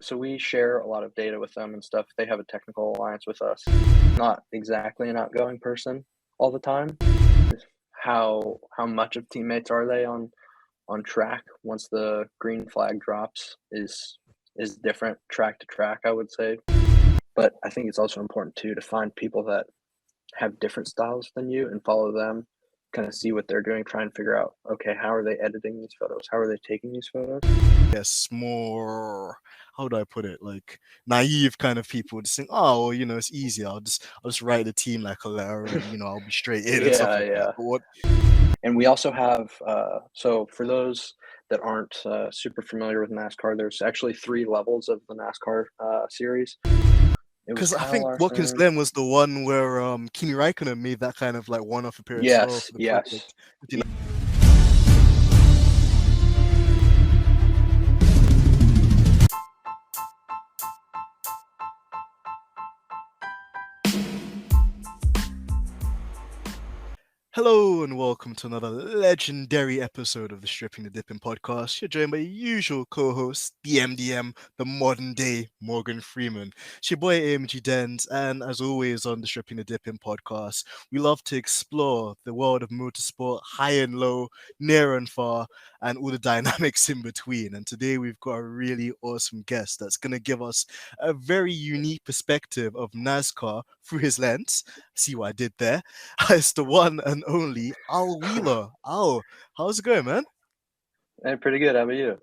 so we share a lot of data with them and stuff. They have a technical alliance with us. Not exactly an outgoing person all the time. How much of teammates are they on track once the green flag drops is different track to track, I would say. But I think it's also important too to find people that have different styles than you and follow them, kind of see what they're doing, try and figure out, okay, how are they editing these photos? How are they taking these photos? Yes, more, how do I put it? Like naive kind of people just think, oh, well, it's easy. I'll just write the team like a letter and I'll be straight in and stuff Yeah, like that. yeah. But what And we also have, so for those that aren't super familiar with NASCAR, there's actually 3 levels of the NASCAR series. It was because I Kyle think Watkins Larson. Glen was the one where Kimi Raikkonen made that kind of like one-off appearance as well Yes, for the yes. project. You know, Hello and welcome to another legendary episode of the Stripping the Dipping podcast. You're joined by your usual co-host, the MDM, the modern day Morgan Freeman. It's your boy AMG Dens, and as always on the Stripping the Dipping podcast, we love to explore the world of motorsport, high and low, near and far, and all the dynamics in between. And today we've got a really awesome guest that's going to give us a very unique perspective of NASCAR through his lens. See what I did there? It's the one and only Al Wheeler. Al, how's it going, man? Hey, pretty good. How about you?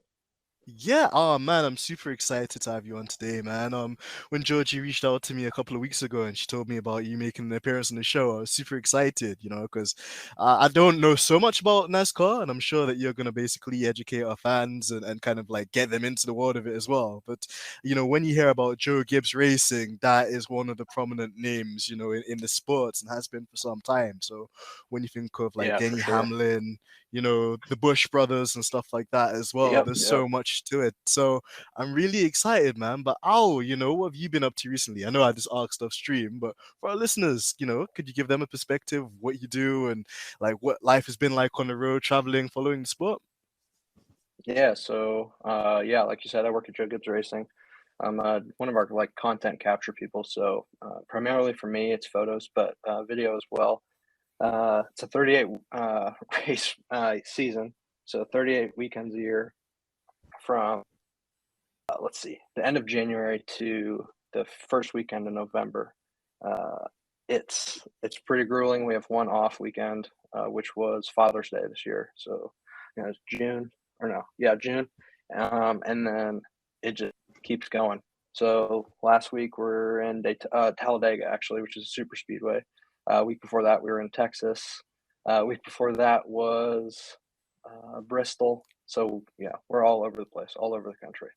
Yeah, oh man, I'm super excited to have you on today, man. When Georgie reached out to me a couple of weeks ago and she told me about you making an appearance on the show, I was super excited, because I don't know so much about NASCAR, and I'm sure that you're gonna basically educate our fans and kind of like get them into the world of it as well. But when you hear about Joe Gibbs Racing, that is one of the prominent names, in the sports and has been for some time. So when you think of like Yeah, for Denny sure. Hamlin, the Bush brothers and stuff like that as well. Yep, There's yep. so much to it. So I'm really excited, man. But Al, what have you been up to recently? I know I just asked off stream, but for our listeners, could you give them a perspective of what you do and like what life has been like on the road, traveling, following the sport? Yeah, so yeah, like you said, I work at Joe Gibbs Racing. I'm one of our like content capture people. So primarily for me, it's photos, but video as well. It's a 38 race season, so 38 weekends a year from let's see, the end of January to the first weekend in November. Uh, it's pretty grueling. We have one off weekend, which was Father's Day this year. So it's June or no, yeah, June, and then it just keeps going. So last week we're in Talladega actually, which is a super speedway. Week before that we were in Texas. Week before that was Bristol. So yeah, we're all over the place, all over the country.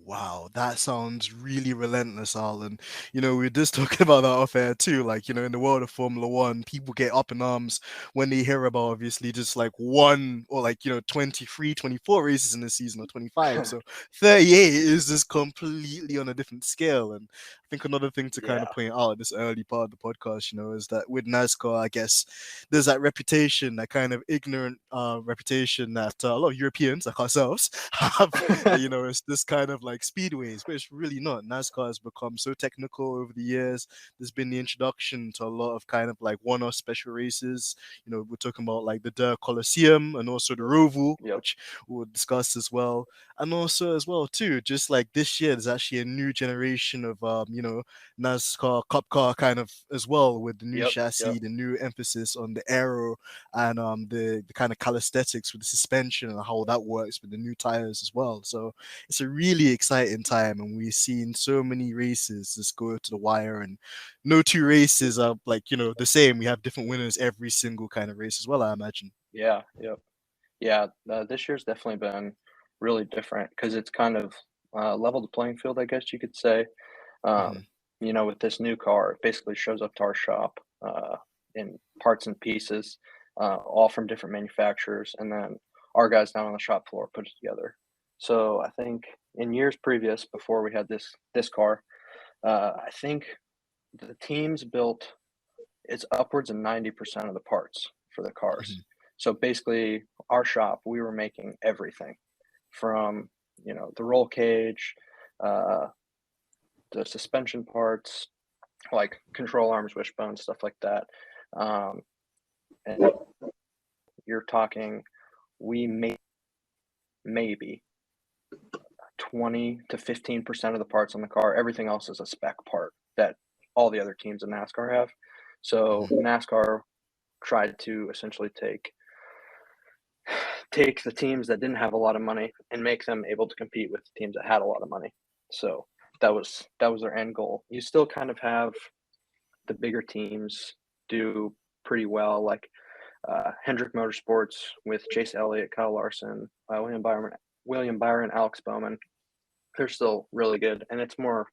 Wow, that sounds really relentless, Al. And we were just talking about that off air too. Like, in the world of Formula One, people get up in arms when they hear about obviously just like one or like, 23, 24 races in the season or 25. So 38 is just completely on a different scale. And I think another thing to kind of Yeah. point out at this early part of the podcast, is that with NASCAR, I guess there's that reputation, that kind of ignorant reputation that a lot of Europeans like ourselves have. It's this kind of like speedways, but it's really not. NASCAR has become so technical over the years. There's been the introduction to a lot of kind of like one-off special races. We're talking about like the Dirt Coliseum and also the Roval, Yep. which we'll discuss as well. And also as well too, just like this year, there's actually a new generation of NASCAR Cup car kind of as well, with the new Yep. Yep. chassis, the new emphasis on the aero and the kind of calisthenics with the suspension and how that works with the new tires as well. So it's a really exciting time, and we've seen so many races just go to the wire, and no two races are like the same. We have different winners every single kind of race as well, I imagine. Yeah. Yep. Yeah. This year's definitely been really different because it's kind of leveled the playing field, I guess you could say. Um, Hmm. with this new car, it basically shows up to our shop in parts and pieces, all from different manufacturers, and then our guys down on the shop floor put it together. So I think in years previous, before we had this car, I think the teams built it's upwards of 90% of the parts for the cars. Hmm. So basically, our shop, we were making everything from the roll cage, uh, the suspension parts, like control arms, wishbones, stuff like that. And you're talking, we maybe 20 to 15% of the parts on the car. Everything else is a spec part that all the other teams in NASCAR have. So Mhm. NASCAR tried to essentially take the teams that didn't have a lot of money and make them able to compete with the teams that had a lot of money. So that was their end goal. You still kind of have the bigger teams do pretty well, like Hendrick Motorsports with Chase Elliott, Kyle Larson, William Byron, Alex Bowman. They're still really good, and it's more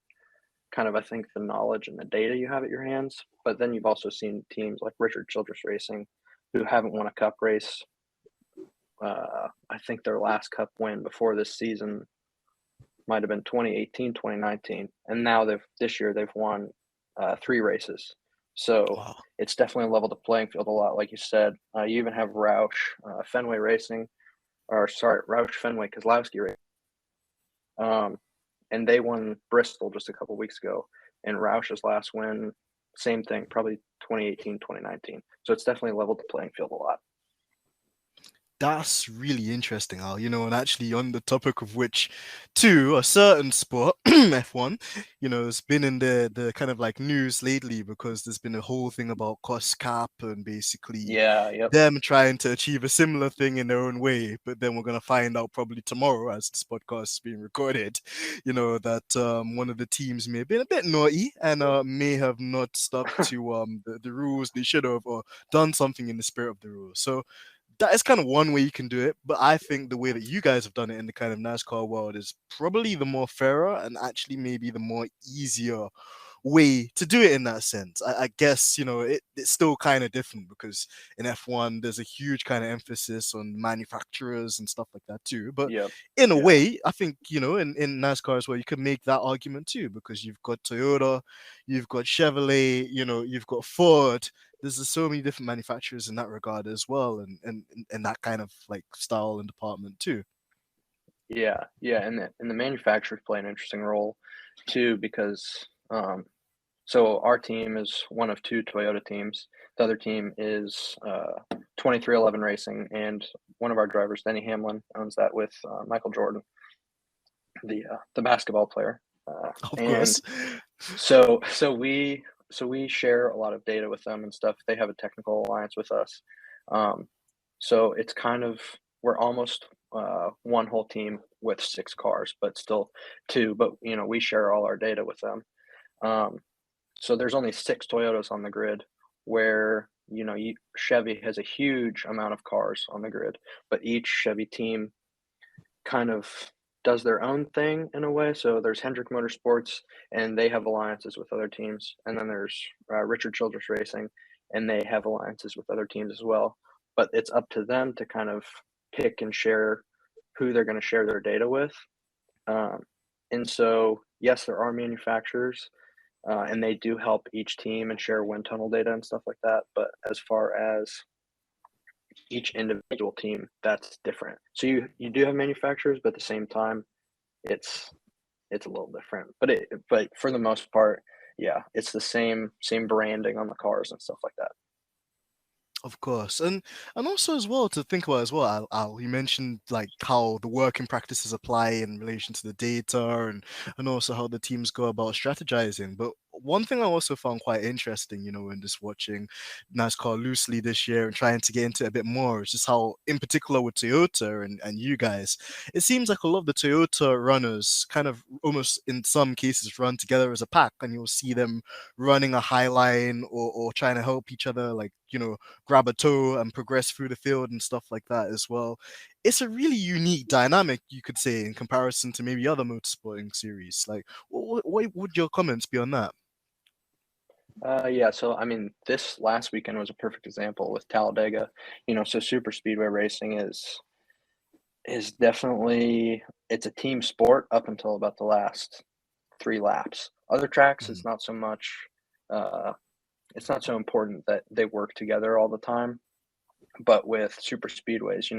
kind of, I think, the knowledge and the data you have at your hands. But then you've also seen teams like Richard Childress Racing, who haven't won a Cup race. I think their last Cup win before this season might have been 2018, 2019, and now this year they've won 3 races. So Wow. it's definitely leveled the playing field a lot, like you said. You even have Roush Fenway Racing, or sorry, Roush Fenway Kozlowski Racing. And they won Bristol just a couple weeks ago. And Roush's last win, same thing, probably 2018, 2019. So it's definitely leveled the playing field a lot. That's really interesting, Al. And actually on the topic of which, too, a certain sport, F1, has been in the kind of like news lately because there's been a whole thing about cost cap and basically Yeah, yep. them trying to achieve a similar thing in their own way. But then we're gonna find out probably tomorrow, as this podcast is being recorded, that one of the teams may have been a bit naughty and may have not stuck to the rules they should have, or done something in the spirit of the rules. So that is kind of one way you can do it, but I think the way that you guys have done it in the kind of NASCAR world is probably the more fairer and actually maybe the more easier way to do it in that sense. I guess, it's still kind of different because in F1, there's a huge kind of emphasis on manufacturers and stuff like that too. But Yep. in a Yeah. way, I think, in NASCAR as well, you could make that argument too because you've got Toyota, you've got Chevrolet, you've got Ford. There's just so many different manufacturers in that regard as well, and that kind of like style and department too. Yeah. Yeah. And the manufacturers play an interesting role too, because so our team is one of 2 Toyota teams. The other team is 2311 Racing, and one of our drivers, Denny Hamlin, owns that with Michael Jordan, the basketball player. Of And course. so we share a lot of data with them and stuff. They have a technical alliance with us. Um, so it's kind of, we're almost one whole team with 6 cars, but still 2. But we share all our data with them. Um, so there's only 6 Toyotas on the grid, where Chevy has a huge amount of cars on the grid, but each Chevy team kind of does their own thing in a way. So there's Hendrick Motorsports, and they have alliances with other teams, and then there's Richard Childress Racing, and they have alliances with other teams as well. But it's up to them to kind of pick and share who they're going to share their data with. Um, and so, yes, there are manufacturers, and they do help each team and share wind tunnel data and stuff like that. But as far as each individual team, that's different. So you do have manufacturers, but at the same time, it's it's a little different. But for the most part, yeah, it's the same branding on the cars and stuff like that. Of course, and also as well to think about as well, Al, you mentioned like how the working practices apply in relation to the data and also how the teams go about strategizing. But one thing I also found quite interesting, in just watching NASCAR loosely this year and trying to get into it a bit more, is just how, in particular with Toyota and you guys, it seems like a lot of the Toyota runners kind of almost in some cases run together as a pack, and you'll see them running a high line or trying to help each other, like grab a toe and progress through the field and stuff like that as well. It's a really unique dynamic, you could say, in comparison to maybe other motorsporting series. Like, what would your comments be on that? Yeah, so I mean, this last weekend was a perfect example with Talladega. So super speedway racing is definitely, it's a team sport up until about the last 3 laps. Other tracks, Mhm. uh, it's not so important that they work together all the time. But with super speedways,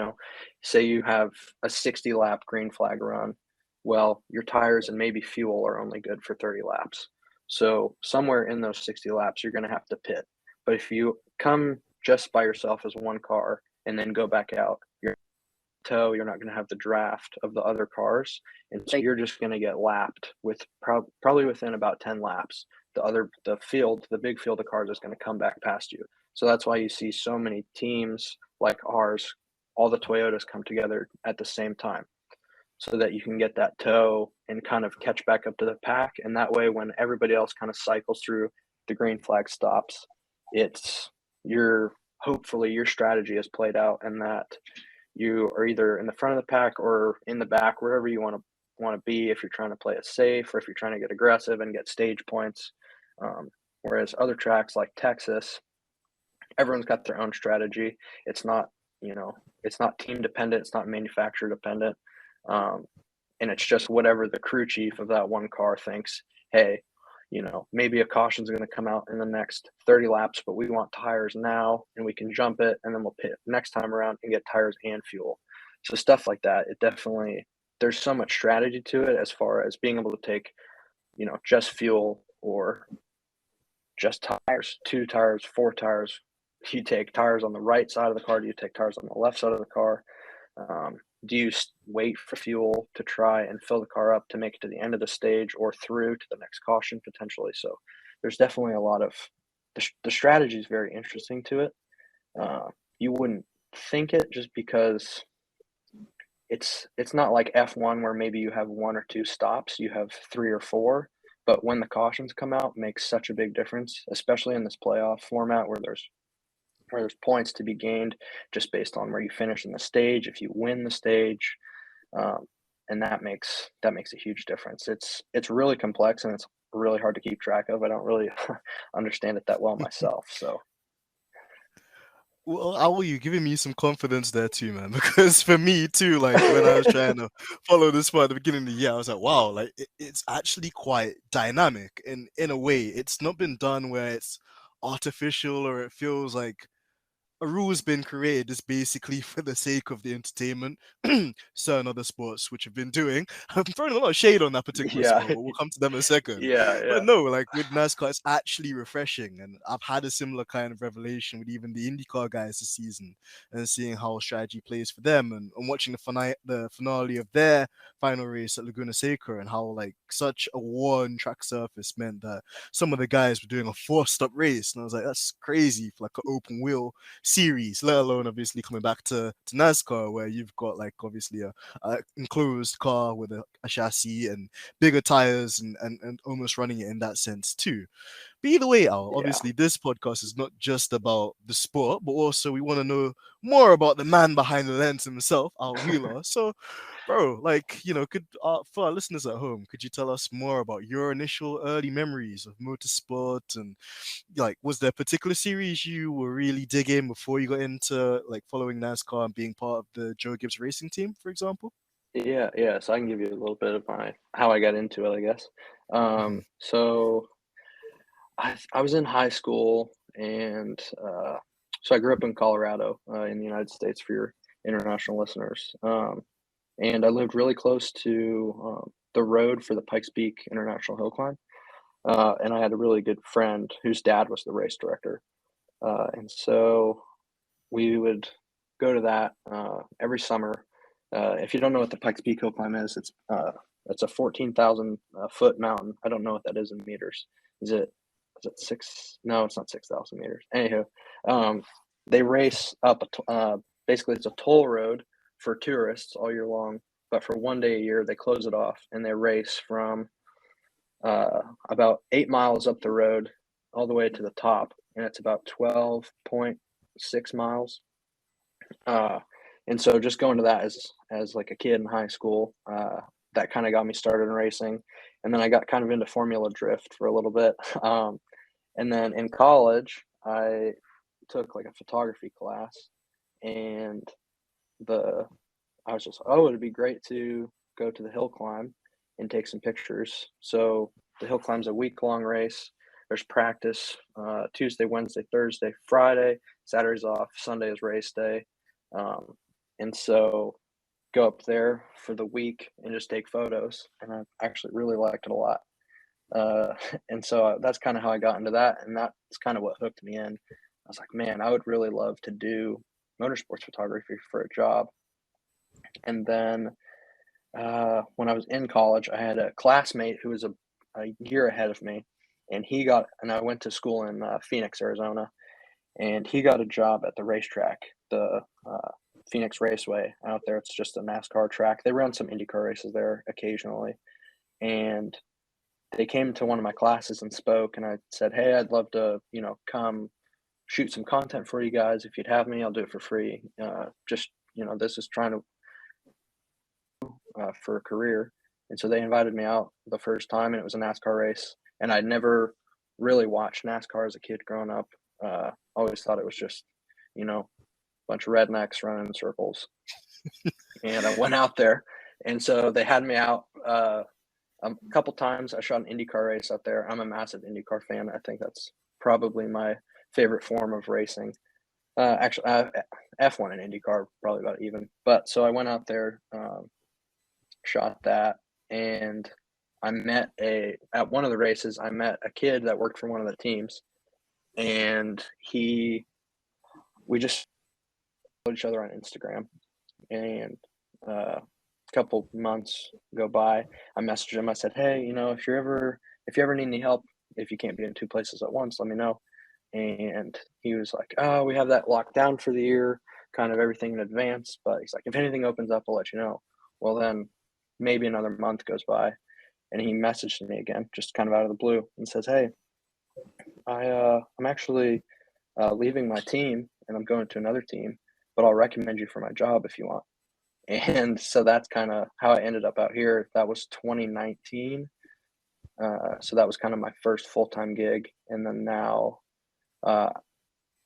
say you have a 60 lap green flag run, Well, your tires and maybe fuel are only good for 30 laps. So somewhere in those 60 laps, you're going to have to pit. But if you come just by yourself as one car and then go back out, you're not going to have the draft of the other cars, and so you're just going to get lapped with probably within about 10 laps. The big field of cars is going to come back past you. So that's why you see so many teams like ours, all the Toyotas come together at the same time, so that you can get that tow and kind of catch back up to the pack. And that way, when everybody else kind of cycles through, the green flag stops. It's hopefully your strategy is played out, and that you are either in the front of the pack or in the back, wherever you want to be, if you're trying to play it safe or if you're trying to get aggressive and get stage points. Whereas other tracks like Texas, everyone's got their own strategy. It's not, it's not team dependent. It's not manufacturer dependent. And it's just whatever the crew chief of that one car thinks, hey, maybe a caution's going to come out in the next 30 laps, but we want tires now and we can jump it, and then we'll pit next time around and get tires and fuel. So stuff like that, there's so much strategy to it, as far as being able to take, just fuel or just tires, 2 tires, 4 tires. You take tires on the right side of the car? Do you take tires on the left side of the car? Do you wait for fuel to try and fill the car up to make it to the end of the stage or through to the next caution potentially? So there's definitely a lot of the strategy is very interesting to it. You wouldn't think it, just because it's not like F1 where maybe you have 1 or 2 stops, you have 3 or 4. But when the cautions come out, makes such a big difference, especially in this playoff format where there's points to be gained just based on where you finish in the stage, if you win the stage, and that makes a huge difference. It's really complex, and it's really hard to keep track of. I don't really understand it that well myself. So Well, how are you giving me some confidence there too, man? Because for me too, like when I was trying to follow this sport at the beginning of the year, I was like, wow, like it's actually quite dynamic. And in a way, it's not been done where it's artificial or it feels like a rule's been created just basically for the sake of the entertainment. Certain other sports which have been doing. I'm throwing a lot of shade on that particular yeah, sport, but we'll come to them in a second. yeah, But yeah, no, like with NASCAR, it's actually refreshing. And I've had a similar kind of revelation with even the IndyCar guys this season, and seeing how strategy plays for them, and watching the finale of their final race at Laguna Seca, and how like such a one track surface meant that some of the guys were doing a 4-stop race. And I was like, that's crazy for like an open wheel series, let alone obviously coming back to NASCAR, where you've got like obviously a enclosed car with a chassis and bigger tires, and almost running it in that sense too. But either way, Al, yeah. obviously this podcast is not just about the sport, but also we want to know more about the man behind the lens himself, Al Wheeler. So, bro, like, could for our listeners at home, could you tell us more about your initial early memories of motorsport? And like, was there a particular series you were really digging before you got into like following NASCAR and being part of the Joe Gibbs Racing team, for example? Yeah, yeah. So I can give you a little bit of how I got into it, I guess. Mhm. So I was in high school, and so I grew up in Colorado, in the United States, for your international listeners. And I lived really close to the road for the Pikes Peak International Hill Climb. And I had a really good friend whose dad was the race director. And so we would go to that every summer. If you don't know what the Pikes Peak Hill Climb is, it's a 14,000 foot mountain. I don't know what that is in meters. Is it is it six? No, it's not 6,000 meters. Anywho, they race up basically it's a toll road for tourists all year long, but for one day a year they close it off and they race from about 8 miles up the road all the way to the top, and it's about 12.6 miles. Uh, and so just going to that as like a kid in high school, that kind of got me started in racing. And then I got kind of into Formula Drift for a little bit. And then in college, I took like a photography class, and I was just, oh, it'd be great to go to the hill climb and take some pictures. So the hill climb's a week-long race. There's practice Tuesday, Wednesday, Thursday, Friday. Saturday's off. Sunday is race day. Um, and so go up there for the week and just take photos, and I actually really liked it a lot. Uh, and so that's kind of how I got into that, and that's kind of what hooked me in. I was like, man, I would really love to do motorsports photography for a job. And then when I was in college, I had a classmate who was a year ahead of me, and I went to school in Phoenix, Arizona, and he got a job at the racetrack, the Phoenix Raceway out there. It's just a NASCAR track. They run some IndyCar races there occasionally, and they came to one of my classes and spoke, and I said, hey, I'd love to, come shoot some content for you guys. If you'd have me, I'll do it for free. Just, this is trying to for a career. And so they invited me out the first time, and it was a NASCAR race. And I'd never really watched NASCAR as a kid growing up. Always thought it was just, a bunch of rednecks running in circles. And I went out there, and so they had me out a couple times. I shot an IndyCar race out there. I'm a massive IndyCar fan. I think that's probably my favorite form of racing. Actually, F1 and IndyCar probably about even. But so I went out there, shot that, and at one of the races, I met a kid that worked for one of the teams, and we just followed each other on Instagram, and a couple months go by. I messaged him. I said, hey, if you ever need any help, if you can't be in two places at once, let me know. And he was like, oh, we have that locked down for the year, kind of everything in advance. But he's like, if anything opens up, I'll let you know. Well, then maybe another month goes by, and he messaged me again, just kind of out of the blue, and says, hey, I'm actually leaving my team, and I'm going to another team, but I'll recommend you for my job if you want. And so that's kind of how I ended up out here. That was 2019. So that was kind of my first full-time gig. And then now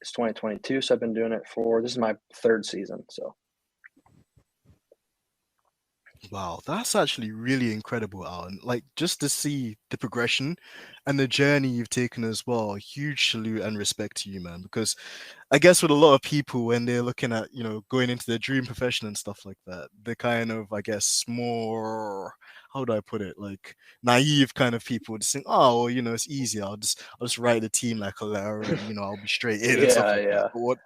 it's 2022. So I've been doing it this is my third season. So. Wow, that's actually really incredible, Alan. Like, just to see the progression and the journey you've taken as well. Huge salute and respect to you, man. Because I guess with a lot of people, when they're looking at, going into their dream profession and stuff like that, they're kind of, I guess, more, how do I put it, like naive kind of people just think, oh, well, it's easy. I'll just write the team like a letter and, I'll be straight in and stuff like that. Yeah. But what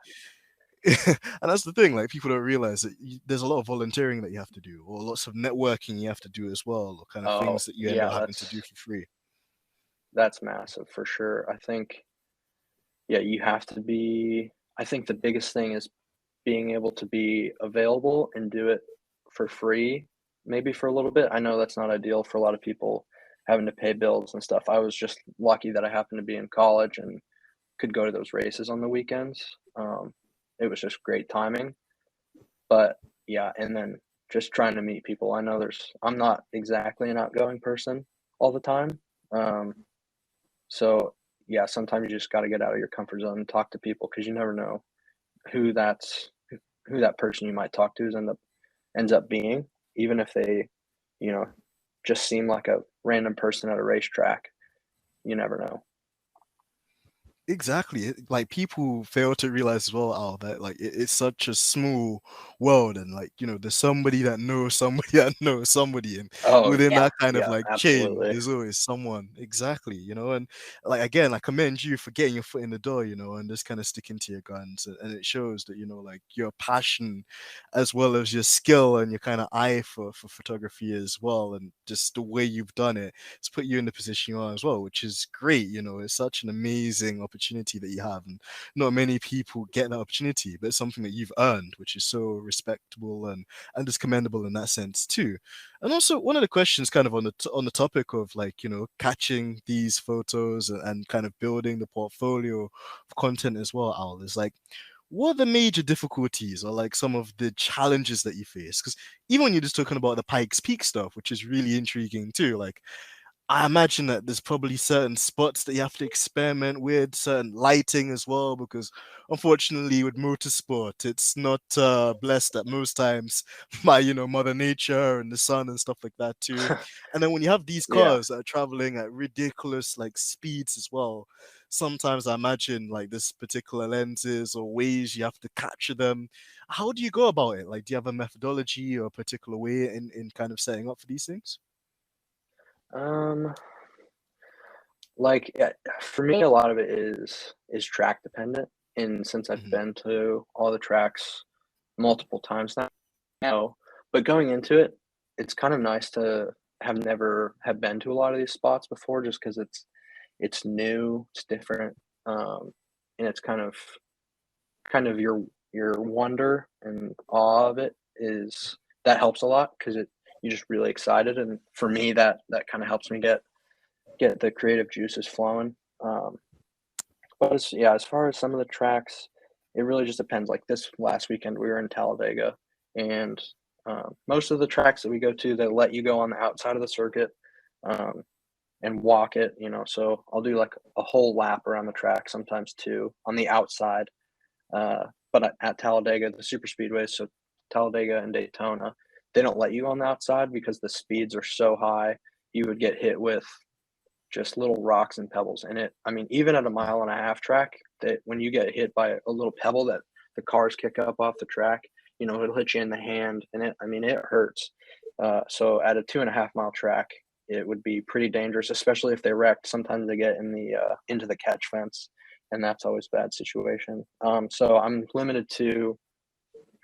and that's the thing, like people don't realize that there's a lot of volunteering that you have to do, or lots of networking you have to do as well, or kind of Oh, things that you end yeah, up having to do for free. that's massive for sure. I think, yeah, you have to I think the biggest thing is being able to be available and do it for free, maybe for a little bit. I know that's not ideal for a lot of people having to pay bills and stuff. I was just lucky that I happened to be in college and could go to those races on the weekends. It was just great timing. But yeah, and then just trying to meet people. I know I'm not exactly an outgoing person all the time. So yeah, sometimes you just got to get out of your comfort zone and talk to people, because you never know who that person you might talk to ends up being, even if they, you know, just seem like a random person at a racetrack. You never know. Exactly. Like people fail to realize as well, Al, that like it's such a small world, and like there's somebody that knows somebody that knows somebody, and Oh within yeah, that kind of yeah, like chain, absolutely. there's always someone. Exactly, and like again, I commend you for getting your foot in the door, and just kind of sticking to your guns, and it shows that like your passion, as well as your skill and your kind of eye for photography as well, and just the way you've done it, it's put you in the position you are as well, which is great. It's such an amazing opportunity that you have, and not many people get that opportunity, but it's something that you've earned, which is so respectable and just commendable in that sense too. And also, one of the questions kind of on the topic of like catching these photos and kind of building the portfolio of content as well, Al, is like, what are the major difficulties or like some of the challenges that you face? Because even when you're just talking about the Pikes Peak stuff, which is really intriguing too, like I imagine that there's probably certain spots that you have to experiment with, certain lighting as well, because unfortunately with motorsport, it's not blessed at most times by, Mother Nature and the sun and stuff like that too. And then when you have these Yeah. cars that are traveling at ridiculous like speeds as well, sometimes I imagine like this particular lenses or ways you have to capture them. How do you go about it? Like, do you have a methodology or a particular way in kind of setting up for these things? Um, for me, a lot of it is track dependent, and since I've Mhm. been to all the tracks multiple times now, but going into it, it's kind of nice to never have been to a lot of these spots before just because it's new, it's different, and it's kind of your wonder and awe of it is that helps a lot because you're just really excited, and for me, that kinda helps me get the creative juices flowing, but as far as some of the tracks, it really just depends, like, this last weekend, we were in Talladega, and, most of the tracks that we go to, they let you go on the outside of the circuit, um, and walk it, so I'll do, like, a whole lap around the track, sometimes 2 on the outside, but at Talladega, the super speedways, so Talladega and Daytona, they don't let you on the outside because the speeds are so high, you would get hit with just little rocks and pebbles. And I mean, even at a mile and a half track, that when you get hit by a little pebble that the cars kick up off the track, it'll hit you in the hand, and I mean, it hurts. So at a 2.5 mile track, it would be pretty dangerous, especially if they wrecked. Sometimes they get into the catch fence, and that's always a bad situation. So I'm limited to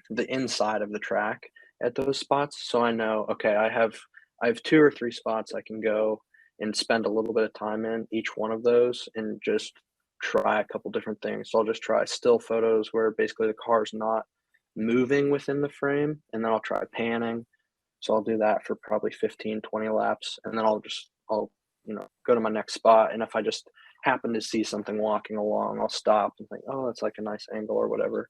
the inside of the track at those spots. So I know, okay, I have 2 or 3 spots I can go and spend a little bit of time in each one of those and just try a couple different things. So I'll just try still photos where basically the car's not moving within the frame, and then I'll try panning. So I'll do that for probably 15, 20 laps, and then I'll go to my next spot. And if I just happen to see something walking along, I'll stop and think, oh, that's like a nice angle or whatever.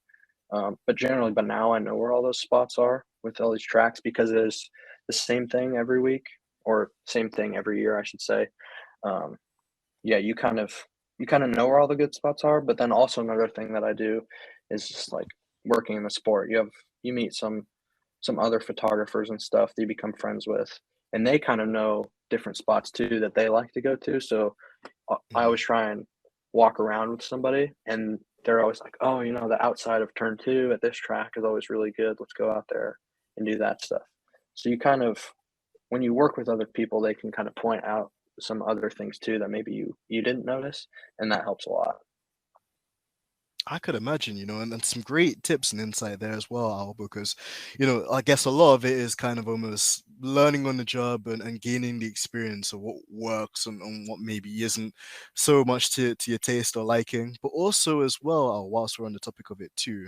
But now I know where all those spots are with all these tracks because it is the same thing every week or same thing every year, I should say. Um, yeah, you kind of know where all the good spots are, but then also another thing that I do is just like working in the sport. You meet some other photographers and stuff that you become friends with, and they kind of know different spots too that they like to go to. So I Mhm. always try and walk around with somebody, and they're always like, "Oh, the outside of turn 2 at this track is always really good. Let's go out there and do that stuff." So you kind of when you work with other people, they can kind of point out some other things too that maybe you didn't notice, and that helps a lot. I could imagine, and some great tips and insight there as well, Al, because, I guess a lot of it is kind of almost learning on the job and gaining the experience of what works and what maybe isn't so much to your taste or liking. But also as well, Al, whilst we're on the topic of it too,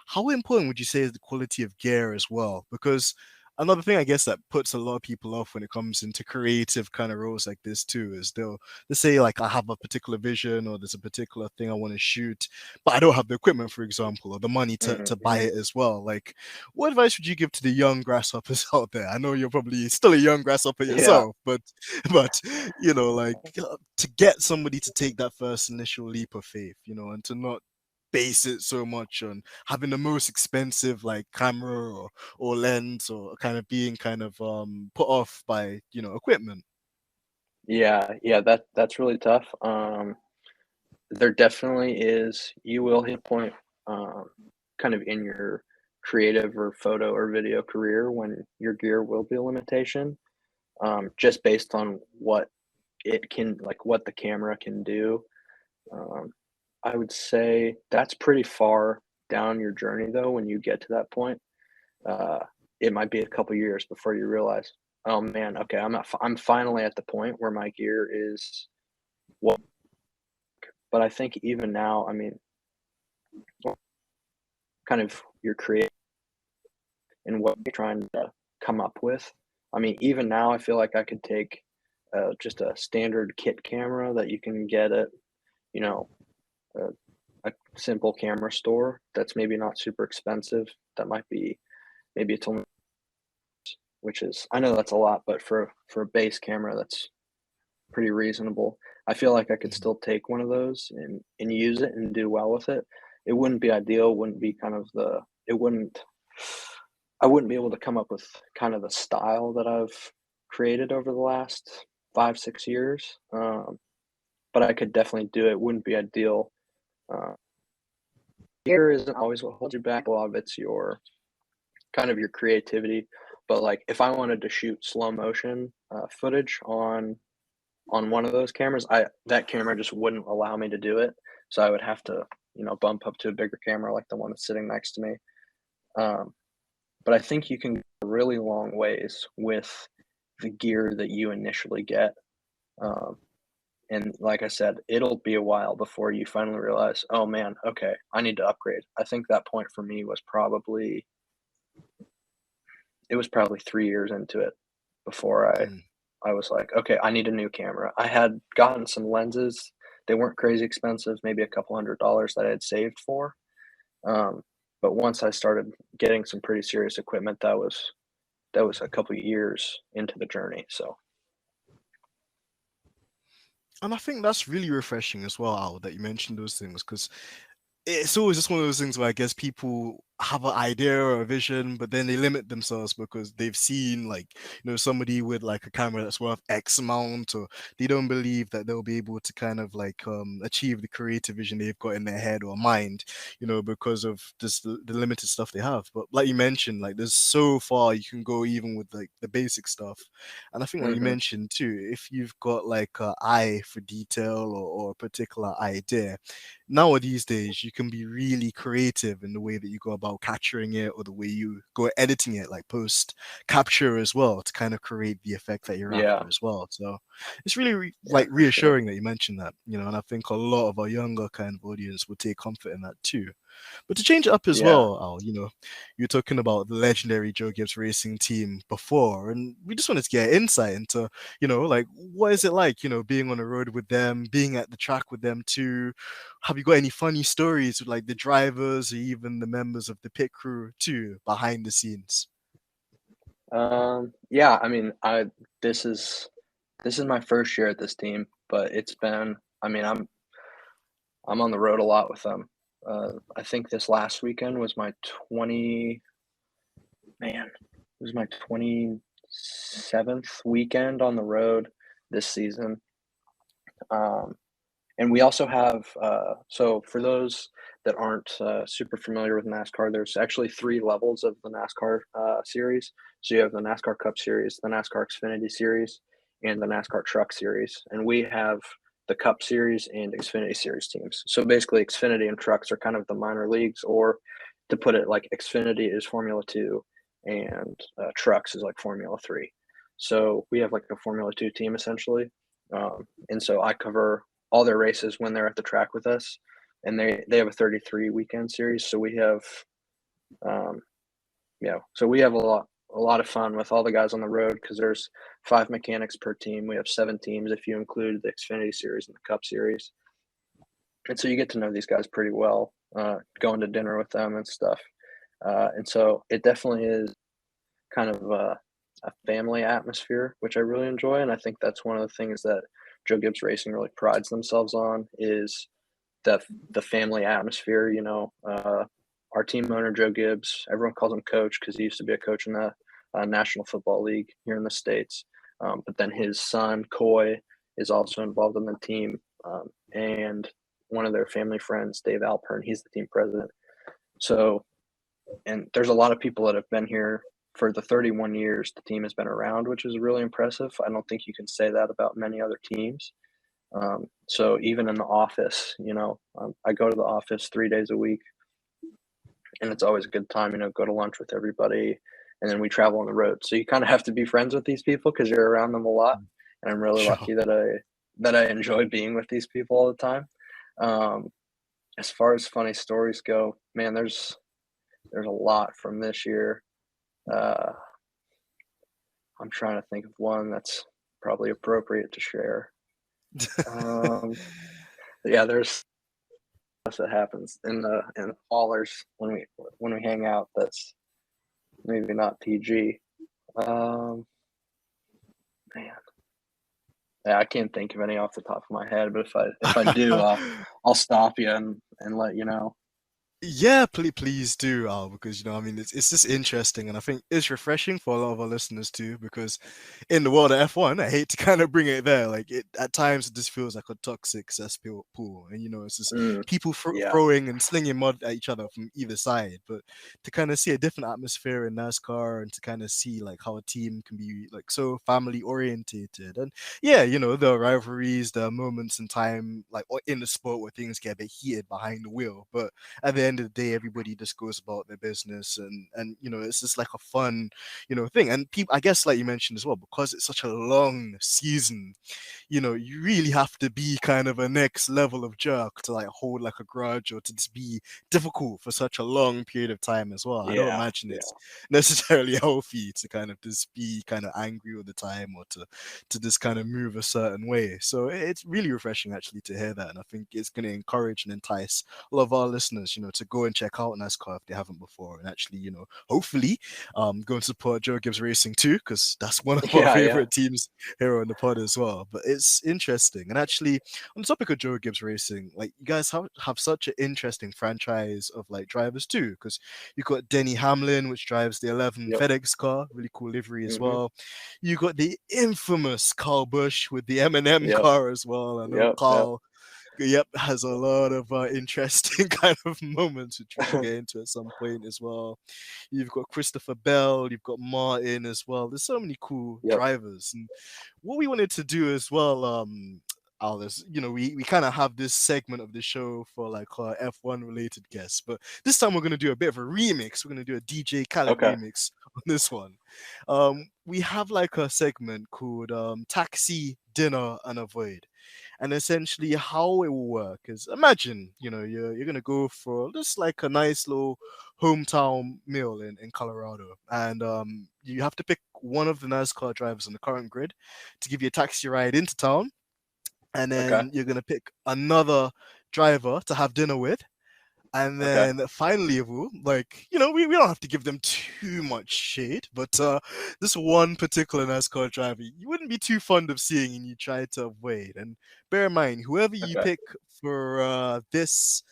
how important would you say is the quality of gear as well? Because another thing I guess that puts a lot of people off when it comes into creative kind of roles like this too is they say like I have a particular vision or there's a particular thing I want to shoot, but I don't have the equipment, for example, or the money to Mhm, buy mhm. it as well. Like, what advice would you give to the young grasshoppers out there? I know you're probably still a young grasshopper Yeah. yourself, but like to get somebody to take that first initial leap of faith, and to not base it so much on having the most expensive like camera or lens or kind of being kind of put off by equipment. Yeah, yeah, that's really tough. There definitely is you will hit a point, um, kind of in your creative or photo or video career when your gear will be a limitation, just based on what the camera can do. Um, I would say that's pretty far down your journey though when you get to that point. Uh, it might be a couple years before you realize, "Oh, man, okay, I'm finally at the point where my gear is what." But I think even now, I mean, kind of your creative and what you're trying to come up with. I mean, even now, I feel like I could take, just a standard kit camera that you can get at, you know, a a simple camera store that's maybe not super expensive. That might be maybe it's only which is I know that's a lot, but for a base camera, that's pretty reasonable. I feel like I could still take one of those and use it and do well with it. It wouldn't be ideal, wouldn't be kind of it wouldn't I wouldn't be able to come up with kind of the style that I've created over the last 5, 6 years, but I could definitely do it. Wouldn't be ideal. Uh, Gear isn't always what holds you back. A lot of it's your kind of your creativity. But like if I wanted to shoot slow motion footage on one of those cameras, that camera just wouldn't allow me to do it. So I would have to, bump up to a bigger camera like the one that's sitting next to me. Um, but I think you can go a really long ways with the gear that you initially get. Um, and like I said, it'll be a while before you finally realize, oh man, okay, I need to upgrade. I think that point for me was probably 3 years into it before Mm. I was like, okay, I need a new camera. I had gotten some lenses. They weren't crazy expensive, maybe a couple $100 that I had saved for. Um, but once I started getting some pretty serious equipment, that was a couple years into the journey. So And I think that's really refreshing as well, Al, that you mentioned those things, because it's always just one of those things where I guess people have an idea or a vision, but then they limit themselves because they've seen somebody with like a camera that's worth X amount, or they don't believe that they'll be able to kind of achieve the creative vision they've got in their head or mind, because of just the limited stuff they have. But like you mentioned, like there's so far you can go even with like the basic stuff. And I think like you mhm, mentioned too, if you've got like an eye for detail or a particular idea, nowadays days you can be really creative in the way that you go about capturing it or the way you go editing it, like post capture as well, to kind of create the effect that you're yeah, after as well. So it's really yeah, for sure. reassuring that you mentioned that, and I think a lot of our younger kind of audience will take comfort in that too. But to change it up as Yeah, well, Al, you're talking about the legendary Joe Gibbs Racing team before, and we just wanted to get insight into, like what is it like, being on the road with them, being at the track with them too. Have you got any funny stories with like the drivers or even the members of the pit crew too behind the scenes? yeah. I mean, this is my first year at this team, but it's been. I mean, I'm on the road a lot with them. I think this last weekend was my 20 man, it was my 27th weekend on the road this season. Um, and we also have, so for those that aren't super familiar with NASCAR, there's actually 3 levels of the NASCAR series. So you have the NASCAR Cup Series, the NASCAR Xfinity Series, and the NASCAR Truck Series. And we have the Cup Series and Xfinity Series teams. So basically, Xfinity and Trucks are kind of the minor leagues, or to put it like Xfinity is Formula 2 and Trucks is like Formula 3. So we have like a Formula 2 team essentially. And so I cover all their races when they're at the track with us, and they have a 33 weekend series. So we have, um, so we have a lot of fun with all the guys on the road because there's 5 mechanics per team. We have 7 teams if you include the Xfinity series and the Cup series, and so you get to know these guys pretty well, going to dinner with them and stuff. And so it definitely is kind of a family atmosphere, which I really enjoy, and I think that's one of the things that Joe Gibbs Racing really prides themselves on is the family atmosphere. Our team owner Joe Gibbs, everyone calls him Coach because he used to be a coach in the National Football League here in the states. But then his son Coy is also involved in the team, and one of their family friends, Dave Alpern, he's the team president. So, and there's a lot of people that have been here for the 31 years the team has been around, which is really impressive. I don't think you can say that about many other teams. So even in the office, I go to the office 3 days a week, and it's always a good time. Go to lunch with everybody, and then we travel on the road. So you kind of have to be friends with these people because you're around them a lot. Mm. And I'm really Sure. lucky that I enjoy being with these people all the time. Um, as far as funny stories go, man, there's a lot from this year. Uh, I'm trying to think of one that's probably appropriate to share. Um, yeah, there's that happens in haulers when we hang out. That's maybe not PG. Um, man, Yeah, I can't think of any off the top of my head, but if I do, I'll stop you and let you know. Yeah, please do, Al, because I mean, it's just interesting, and I think it's refreshing for a lot of our listeners too. Because in the world of F1, I hate to kind of bring it there, like it at times it just feels like a toxic cesspool pool, and it's just Mm, people yeah, throwing and slinging mud at each other from either side. But to kind of see a different atmosphere in NASCAR, and to kind of see like how a team can be like so family orientated, and yeah, the rivalries, the moments in time, like in the sport where things get a bit heated behind the wheel, but at the end of the day, everybody just goes about their business, and it's just like a fun, thing. And people, I guess, like you mentioned as well, because it's such a long season, you really have to be kind of a next level of jerk to like hold like a grudge or to just be difficult for such a long period of time as well. I don't yeah, imagine yeah, it's necessarily healthy to kind of just be kind of angry all the time or to just kind of move a certain way. So it's really refreshing actually to hear that, and I think it's going to encourage and entice a lot of our listeners, to go and check out NASCAR if they haven't before, and actually, hopefully, go and support Joe Gibbs Racing too, because that's one of our yeah, yeah. favorite teams here on the pod as well. But it's interesting, and actually, on the topic of Joe Gibbs Racing, like you guys have such an interesting franchise of like drivers too, because you got Denny Hamlin, which drives the 11 Yep. FedEx car, really cool livery as Mhm. well. You got the infamous Carl Busch with the M&M Yep. car as well. I know Yep. Yep. Carl, yep, has a lot of interesting kind of moments which we can get into at some point as well. You've got Christopher Bell, you've got Martin as well. There's so many cool Yep. drivers, and what we wanted to do as well, Alice, we kind of have this segment of the show for like our F1 related guests, but this time we're going to do a bit of a remix. We're going to do a DJ Khaled Okay. remix on this one. We have like a segment called Taxi, Dinner, and Avoid. And essentially, how it will work is, imagine, you're gonna go for just like a nice little hometown meal in Colorado, and you have to pick one of the NASCAR drivers on the current grid to give you a taxi ride into town, and Okay. then you're gonna pick another driver to have dinner with, and Okay. then finally, Avu, like, we don't have to give them too much shade, but this one particular NASCAR driver, you wouldn't be too fond of seeing and you try to avoid. And bear in mind, whoever you Okay. pick for this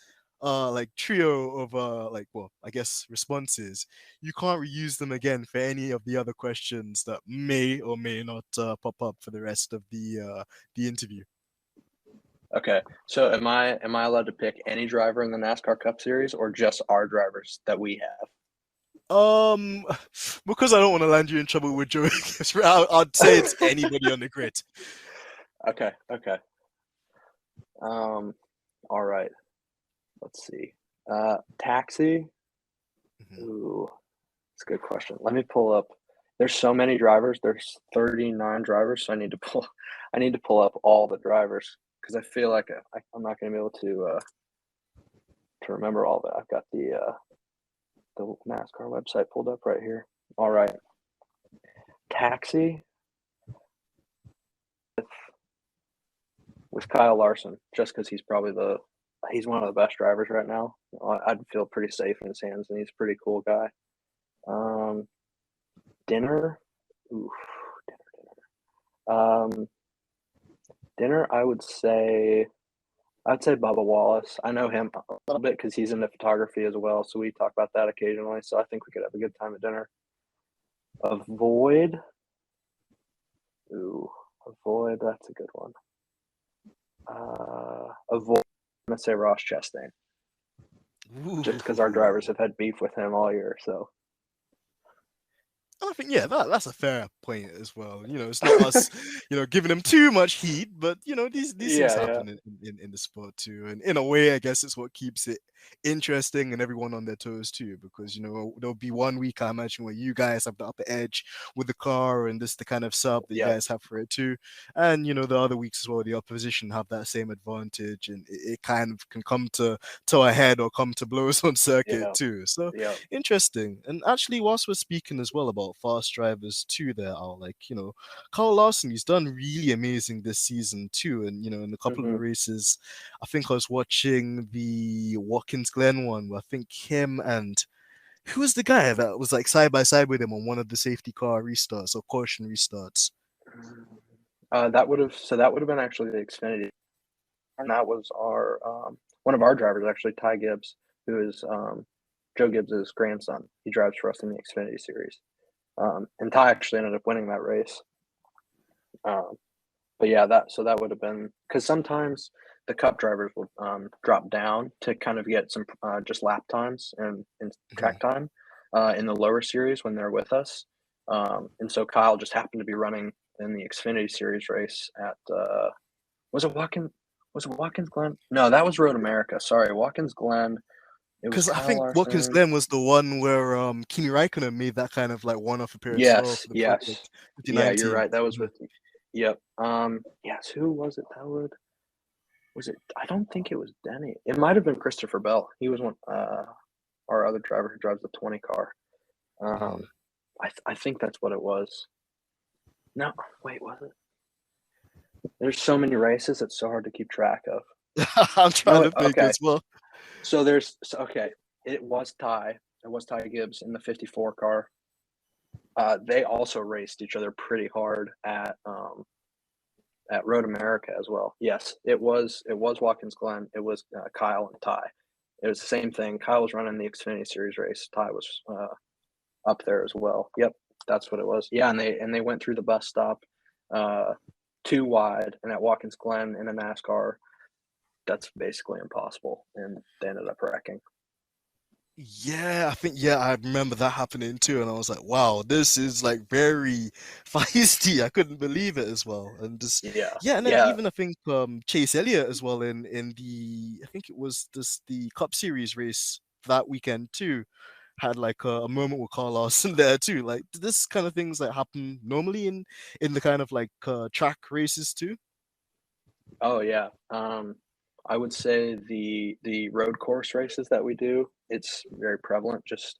like trio of like, well, I guess responses, you can't reuse them again for any of the other questions that may or may not pop up for the rest of the interview. Okay. So am I allowed to pick any driver in the NASCAR Cup Series or just our drivers that we have? Um, because I don't want to land you in trouble with Joey, I'd say it's anybody on the grid. Okay. Okay. Um. All right. Let's see. Taxi. Mhm. Ooh, that's a good question. Let me pull up. There's so many drivers. There's 39 drivers, so I need to pull. I need to pull up all the drivers because I feel like I'm not going to be able to remember all that. I've got the NASCAR website pulled up right here. All right. Taxi with Kyle Larson, just because he's one of the best drivers right now. I'd feel pretty safe in his hands, and he's a pretty cool guy. Um, dinner, oof, dinner. Dinner. I'd say Bubba Wallace. I know him a little bit because he's into photography as well, so we talk about that occasionally. So I think we could have a good time at dinner. Avoid, ooh, avoid. That's a good one. Avoid. I'm gonna say Ross Chastain, just because our Ooh. drivers have had beef with him all year. So I think yeah, that's a fair point as well. It's not us, giving them too much heat, but these things yeah, yeah, happen in the sport too, and in a way, I guess it's what keeps it interesting and everyone on their toes too, because there'll be one week I imagine where you guys have the upper edge with the car and this the kind of setup that you yep, guys have for it too, and the other weeks as well, the opposition have that same advantage, and it kind of can come to a head or come to blows on circuit yep, too. So yep. interesting. And actually, whilst we're speaking as well about fast drivers too, there are like, Carl Larson, he's done really amazing this season too. And, in a couple of the Hmm. races, I think I was watching the Watkins Glen one where I think him and who was the guy that was like side by side with him on one of the safety car restarts or caution restarts? That would have been actually the Xfinity, and that was our one of our drivers actually, Ty Gibbs, who is Joe Gibbs's grandson. He drives for us in the Xfinity series, and Ty actually ended up winning that race. But yeah, that would have been because sometimes the Cup drivers would drop down to kind of get some just lap times and track time in the lower series when they're with us, and so Kyle just happened to be running in the Xfinity Series race at was it Watkins? Was it Watkins Glen? No, that was Road America. Sorry, Watkins Glen. It was Because I Kyle think Watkins Larson. Glen was the one where Kimi Räikkönen made that kind of like one-off appearance as well Yes, for the yes. project Yeah, you're 2019. right. That was with. Yep. Yes. Who was it? That would. Was it? I don't think it was Denny. It might have been Christopher Bell. He was one. Our other driver who drives the 20 car. Mhm. I think that's what it was. No, wait, was it? There's so many races. It's so hard to keep track of. I'm trying No, to think okay. as well. So okay. It was Ty. It was Ty Gibbs in the 54 car. They also raced each other pretty hard at Road America as well. Yes, it was Watkins Glen. It was Kyle and Ty. It was the same thing. Kyle was running the Xfinity Series race. Ty was up there as well. Yep, that's what it was. Yeah, and they went through the bus stop, too wide, and at Watkins Glen in a NASCAR, that's basically impossible, and they ended up wrecking. Yeah, I think I remember that happening too, and I was like, wow, this is like very feisty. I couldn't believe it as well. And just Yeah, and then yeah. even I think Chase Elliott as well in the I think it was the Cup Series race that weekend too had like a moment with Carl Larson there too. Like this kind of things that happen normally in the kind of like track races too. Oh yeah. I would say the road course races that we do, it's very prevalent. Just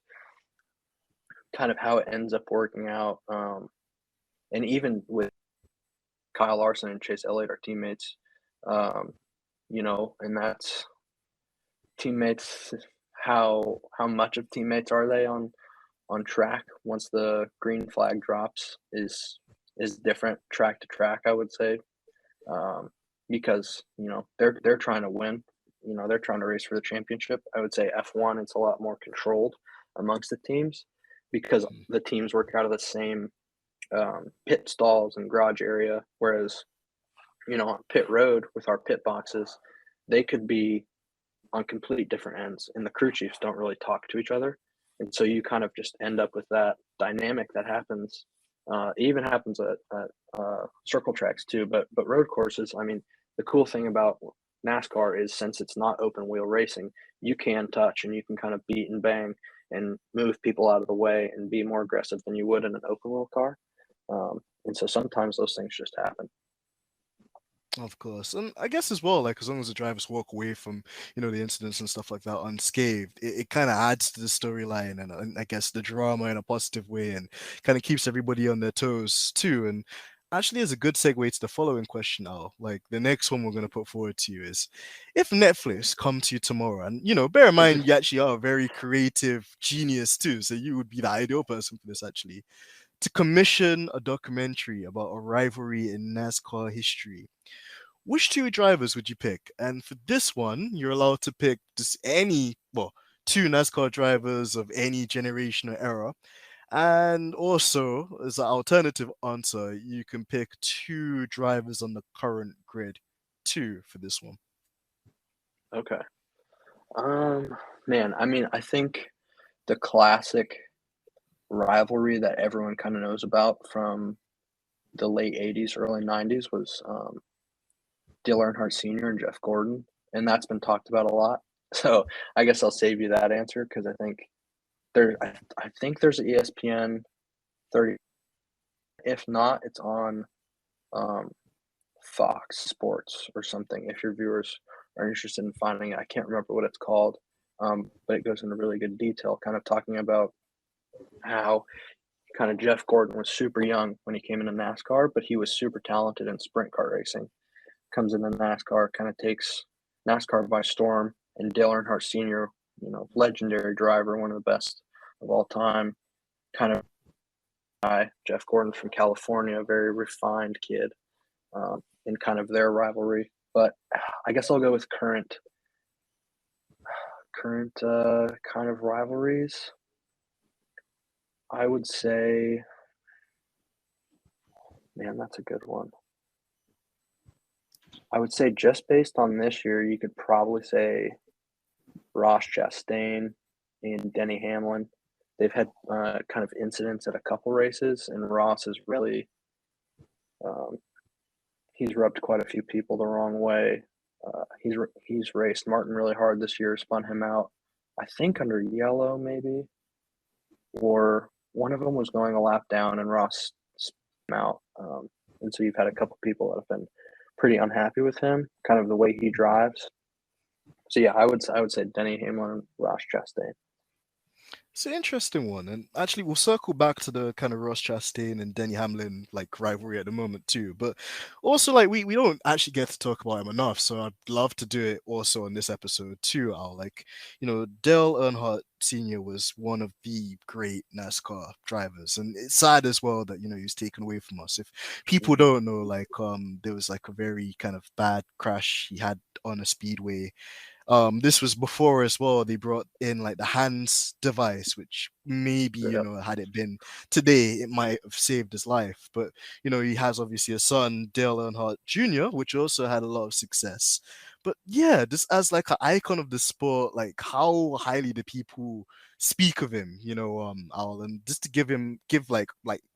kind of how it ends up working out. And even with Kyle Larson and Chase Elliott, our teammates, um, and that's teammates. How much of teammates are they on track once the green flag drops is different track to track. I would say because they're trying to win. They're trying to race for the championship. I would say F1 it's a lot more controlled amongst the teams because Mhm. the teams work out of the same pit stalls and garage area. Whereas on pit road with our pit boxes, they could be on complete different ends, and the crew chiefs don't really talk to each other, and so you kind of just end up with that dynamic that happens. It even happens at circle tracks too, but road courses. I mean, the cool thing about NASCAR is since it's not open wheel racing, you can touch and you can kind of beat and bang and move people out of the way and be more aggressive than you would in an open wheel car. And so sometimes those things just happen. Of course, and I guess as well, like as long as the drivers walk away from the incidents and stuff like that unscathed, it kind of adds to the storyline and I guess the drama in a positive way, and kind of keeps everybody on their toes too. And actually, is a good segue to the following question. Now, like the next one we're going to put forward to you is, if Netflix come to you tomorrow, and bear in mind you actually are a very creative genius too, so you would be the ideal person for this actually, to commission a documentary about a rivalry in NASCAR history, which two drivers would you pick? And for this one, you're allowed to pick just two NASCAR drivers of any generation or era. And also, as an alternative answer, you can pick two drivers on the current grid, two for this one. Okay. Man, I mean, I think the classic rivalry that everyone kind of knows about from the late 80s, early 90s was Dale Earnhardt Sr. and Jeff Gordon, and that's been talked about a lot. So I guess I'll save you that answer because I think there's an ESPN 30. If not, it's on um, Fox Sports or something. If your viewers are interested in finding it, I can't remember what it's called, but it goes into really good detail, kind of talking about how kind of Jeff Gordon was super young when he came into NASCAR, but he was super talented in sprint car racing. Comes into NASCAR, kind of takes NASCAR by storm, and Dale Earnhardt Sr., legendary driver, one of the best of all time, kind of guy. Jeff Gordon from California, a very refined kid. in kind of their rivalry. But I guess I'll go with current kind of rivalries. I would say, man, that's a good one. I would say just based on this year, you could probably say Ross Chastain and Denny Hamlin. They've had kind of incidents at a couple races, and Ross is really he's rubbed quite a few people the wrong way. He's raced Martin really hard this year, spun him out, I think under yellow maybe, or one of them was going a lap down and Ross spun him out. And so you've had a couple people that have been pretty unhappy with him, kind of the way he drives. So yeah, I would say Denny Hamlin and Ross Chastain. It's an interesting one, and actually we'll circle back to the kind of Ross Chastain and Denny Hamlin like rivalry at the moment too. But also like we don't actually get to talk about him enough, so I'd love to do it also on this episode too. Al, like Dale Earnhardt Sr. was one of the great NASCAR drivers, and it's sad as well that he was taken away from us. If people don't know, like there was like a very kind of bad crash he had on a speedway. This was before as well. They brought in like the hands device, which maybe, had it been today, it might have saved his life. But, he has obviously a son, Dale Earnhardt Jr., which also had a lot of success. But yeah, just as like an icon of the sport, like how highly do people speak of him, Al, and just to give like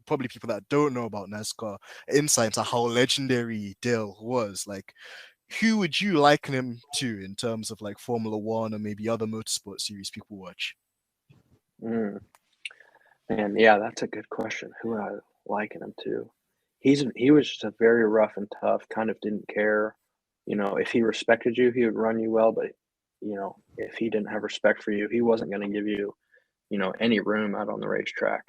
probably people that don't know about NASCAR insight into how legendary Dale was, like who would you liken him to in terms of like Formula One or maybe other motorsport series people watch? Man, yeah, that's a good question. Who would I liken him to? He was just a very rough and tough, kind of didn't care. If he respected you, he would run you well, but if he didn't have respect for you, he wasn't going to give you, any room out on the racetrack.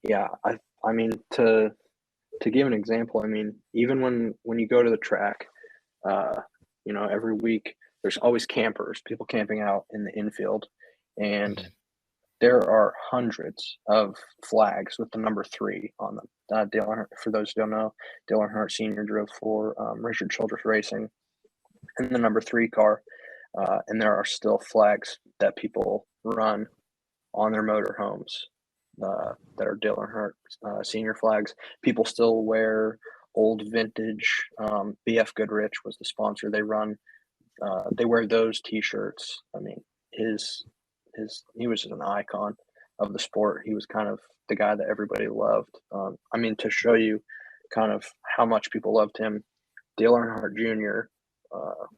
Yeah, I mean to give an example, I mean, even when you go to the track, every week there's always campers, people camping out in the infield, and there are hundreds of flags with the number 3 on them. Dale Earnhardt, for those who don't know, Dale Earnhardt Sr. drove for Richard Childress Racing in the number 3 car, and there are still flags that people run on their motorhomes that are Dale Earnhardt Senior flags. People still wear old vintage. BF Goodrich was the sponsor. They wear those T-shirts. I mean, he was just an icon of the sport. He was kind of the guy that everybody loved. I mean, to show you kind of how much people loved him, Dale Earnhardt Jr.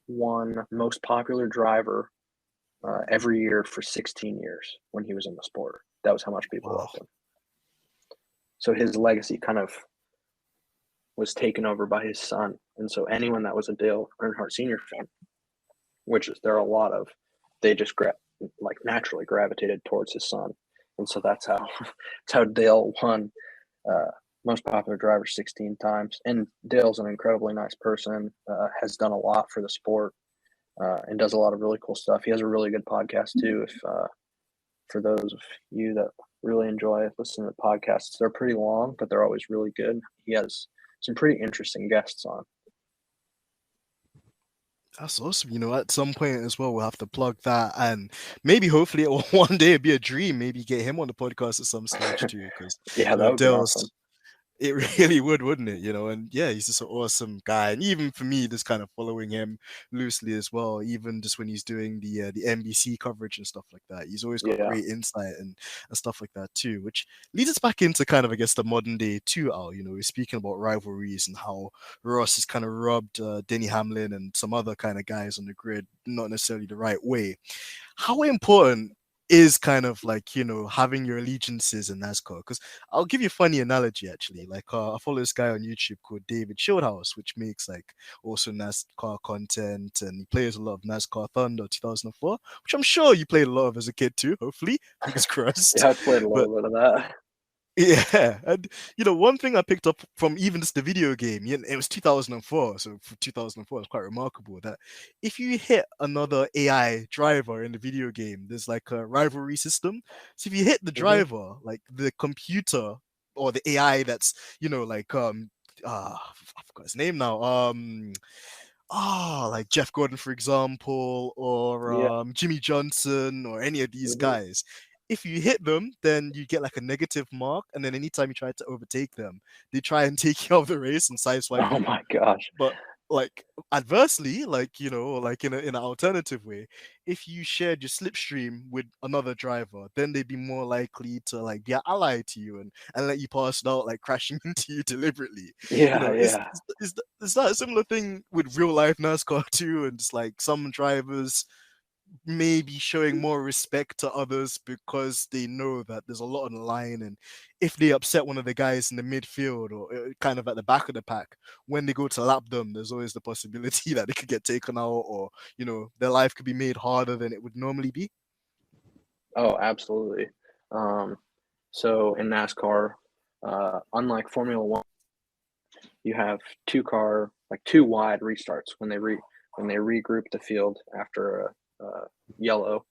Won most popular driver every year for 16 years when he was in the sport. That was how much people loved him. So his legacy kind of was taken over by his son. And so anyone that was a Dale Earnhardt Sr. fan, which there are a lot of, they just naturally gravitated towards his son. And so that's how Dale won most popular driver 16 times. And Dale's an incredibly nice person, has done a lot for the sport, and does a lot of really cool stuff. He has a really good podcast too. If for those of you that really enjoy listening to podcasts, they're pretty long, but they're always really good. He has some pretty interesting guests on. That's awesome. At some point as well, we'll have to plug that, and maybe hopefully it will one day be a dream. Maybe get him on the podcast at some stage too, because yeah, that would be awesome. It really would, wouldn't it? And yeah, he's just an awesome guy. And even for me, just kind of following him loosely as well, even just when he's doing the NBC coverage and stuff like that, he's always got great insight and stuff like that too, which leads us back into kind of, I guess, the modern day too, Al. We're speaking about rivalries and how Ross has kind of rubbed Denny Hamlin and some other kind of guys on the grid not necessarily the right way. How important is kind of like having your allegiances in NASCAR? Because I'll give you a funny analogy actually. Like I follow this guy on YouTube called David Shieldhouse, which makes like also NASCAR content, and he plays a lot of NASCAR Thunder 2004, which I'm sure you played a lot of as a kid too. Hopefully, fingers crossed. Yeah, I played a little bit of that. Yeah, and one thing I picked up from even just the video game, it was 2004, so for 2004 it's quite remarkable that if you hit another AI driver in the video game, there's like a rivalry system. So if you hit the driver, like the computer or the AI that's, like I forgot his name now. Like Jeff Gordon, for example, or Yeah. Jimmy Johnson, or any of these Hmm. guys. If you hit them, then you get like a negative mark, and then anytime you try to overtake them, they try and take you out of the race and sideswipe Oh you. my gosh. But like adversely, like like in an alternative way, if you shared your slipstream with another driver, then they'd be more likely to like be an ally to you and let you pass it out, like crashing into you deliberately. Yeah, Is yeah. is that a similar thing with real life NASCAR too? And it's like some drivers maybe showing more respect to others because they know that there's a lot on the line, and if they upset one of the guys in the midfield or kind of at the back of the pack, when they go to lap them, there's always the possibility that they could get taken out, or their life could be made harder than it would normally be. Oh, absolutely. Um, so in NASCAR, unlike Formula One, you have two wide restarts when they regroup the field after a yellow,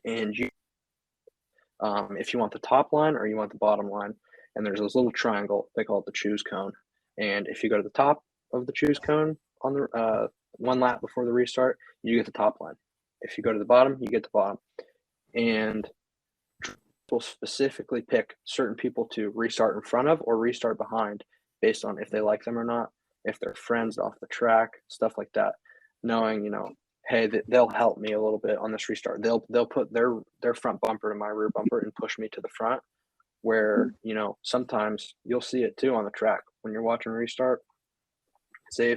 and if you want the top line or you want the bottom line, and there's this little triangle, they call it the choose cone, and if you go to the top of the choose cone on the one lap before the restart, you get the top line. If you go to the bottom, you get the bottom, and will specifically pick certain people to restart in front of or restart behind based on if they like them or not, if they're friends off the track, stuff like that. Knowing, hey, they'll help me a little bit on this restart. They'll put their front bumper to my rear bumper and push me to the front. Where sometimes you'll see it too on the track when you're watching a restart. Say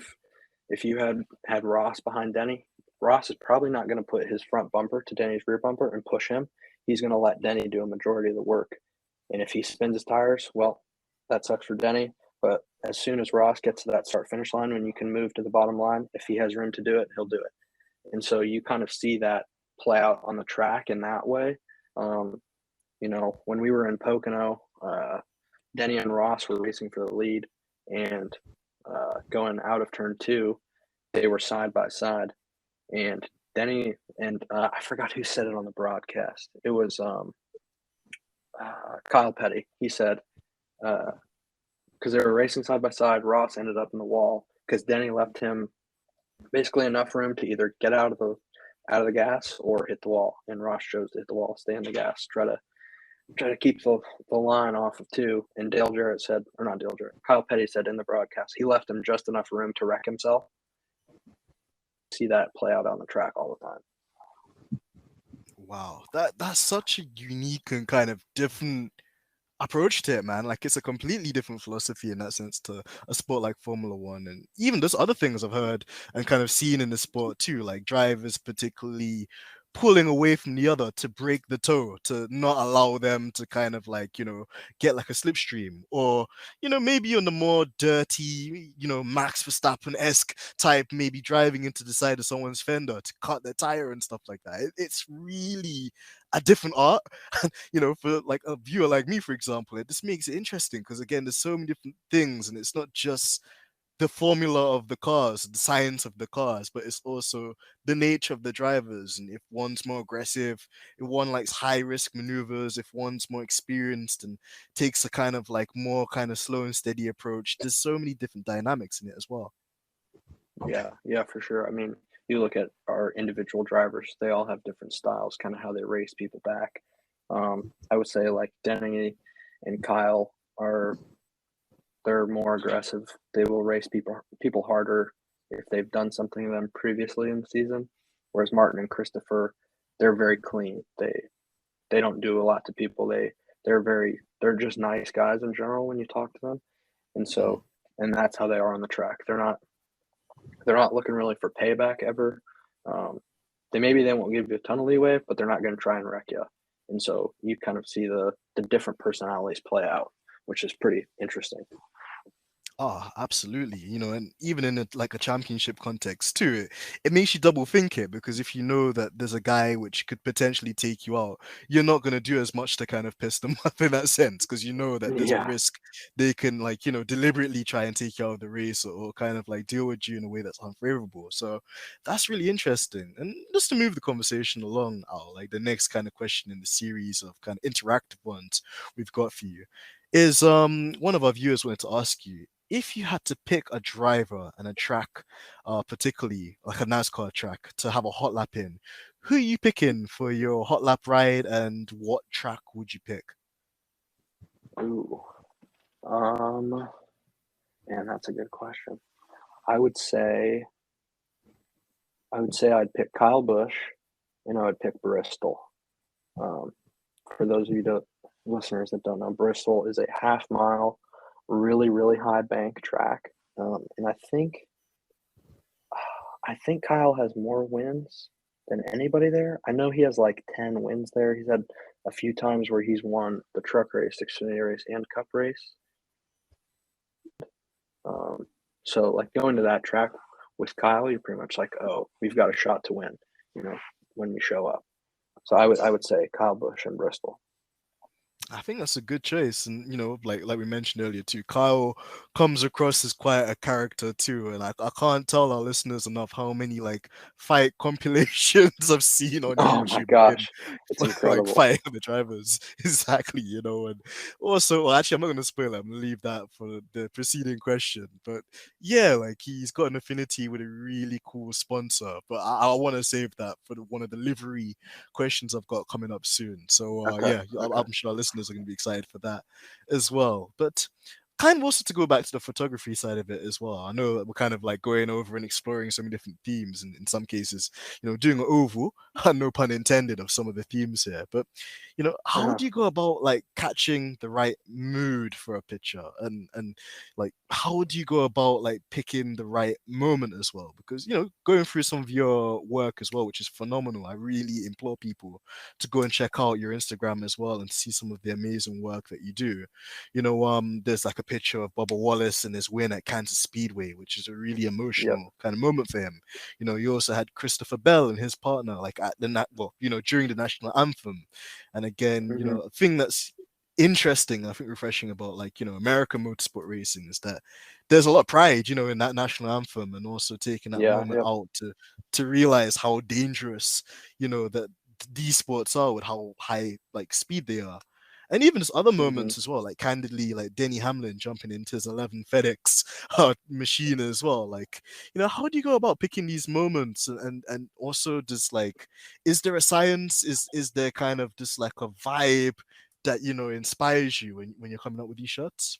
if you had Ross behind Denny, Ross is probably not going to put his front bumper to Denny's rear bumper and push him. He's going to let Denny do a majority of the work. And if he spins his tires, well, that sucks for Denny. But as soon as Ross gets to that start finish line, when you can move to the bottom line, if he has room to do it, he'll do it. And so you kind of see that play out on the track in that way. Um, when we were in Pocono, Denny and Ross were racing for the lead, and going out of turn two, they were side by side, and Denny and I forgot who said it on the broadcast. It was Kyle Petty. He said because they were racing side by side, Ross ended up in the wall because Denny left him basically enough room to either get out of the gas or hit the wall, and Ross chose to hit the wall, stay in the gas, try to keep the line off of two. And Dale Jarrett said, or not Dale Jarrett, Kyle Petty said in the broadcast, he left him just enough room to wreck himself. See that play out on the track all the time. Wow, that's such a unique and kind of different approach to it, man. Like it's a completely different philosophy in that sense to a sport like Formula One, and even there's other things I've heard and kind of seen in the sport too, like drivers particularly pulling away from the other to break the toe, to not allow them to kind of like get like a slipstream, or maybe on the more dirty Max Verstappen-esque type, maybe driving into the side of someone's fender to cut their tire and stuff like that. It's really a different art. For like a viewer like me, for example, it just makes it interesting because again, there's so many different things, and it's not just the formula of the cars, the science of the cars, but it's also the nature of the drivers. And if one's more aggressive, if one likes high risk maneuvers, if one's more experienced and takes a kind of like more kind of slow and steady approach, there's so many different dynamics in it as well. Yeah, for sure. I mean, you look at our individual drivers; they all have different styles, kind of how they race people back. I would say like Denny and Kyle they're more aggressive. They will race people harder if they've done something to them previously in the season. Whereas Martin and Christopher, they're very clean. They don't do a lot to people. They're just nice guys in general when you talk to them. And Mm. so and that's how they are on the track. They're not looking really for payback ever. Um, they won't give you a ton of leeway, but they're not going to try and wreck you. And so you kind of see the different personalities play out, which is pretty interesting. Oh, absolutely. And even in like a championship context too, it makes you double think it, because if you know that there's a guy which could potentially take you out, you're not going to do as much to kind of piss them off in that sense, because you know that there's a Yeah, risk they can like, deliberately try and take you out of the race, or kind of like deal with you in a way that's unfavorable. So that's really interesting. And just to move the conversation along, Al, like the next kind of question in the series of kind of interactive ones we've got for you. is one of our viewers wanted to ask you if you had to pick a driver and a track, particularly like a NASCAR track, to have a hot lap in, who are you picking for your hot lap ride, and what track would you pick? Ooh, um, man, that's a good question. I would say I'd pick Kyle Busch, and I would pick Bristol. Um, for those of listeners that don't know, Bristol is a half mile, really, really high bank track. And I think Kyle has more wins than anybody there. I know he has like 10 wins there. He's had a few times where he's won the truck race, Xfinity race, and Cup race. Um, so like going to that track with Kyle, you're pretty much like, oh, we've got a shot to win, when we show up. So I would say Kyle Busch and Bristol. I think that's a good choice, and like we mentioned earlier too, Kyle comes across as quite a character too, and I can't tell our listeners enough how many like fight compilations I've seen on Oh my YouTube of him gosh, it's like incredible. fighting the drivers. Exactly, and also, well, actually, I'm not gonna spoil it. I'm gonna leave that for the preceding question, but yeah, like he's got an affinity with a really cool sponsor, but I want to save that for one of the livery questions I've got coming up soon. So Okay, yeah, okay. I'm sure our listeners are going to be excited for that as well. But kind of also to go back to the photography side of it as well. I know that we're kind of like going over and exploring so many different themes, and in some cases, doing an oval, no pun intended, of some of the themes here. But how Uh-huh. do you go about like catching the right mood for a picture, and like how do you go about like picking the right moment as well? Because going through some of your work as well, which is phenomenal. I really implore people to go and check out your Instagram as well and see some of the amazing work that you do. There's like a picture of Bubba Wallace and his win at Kansas Speedway, which is a really Yep. emotional kind of moment for him. You also had Christopher Bell and his partner, like at the during the national anthem. And again, Hmm. a thing that's interesting, I think refreshing about like, American motorsport racing is that there's a lot of pride, in that national anthem, and also taking that Yeah. moment Yep. out to realize how dangerous, that these sports are with how high like speed they are. And even just other Hmm. moments as well, like candidly, like Denny Hamlin jumping into his 11 FedEx machine as well. Like, how do you go about picking these moments, and also just like, is there a science? Is there kind of just like a vibe that inspires you when you're coming up with these shots?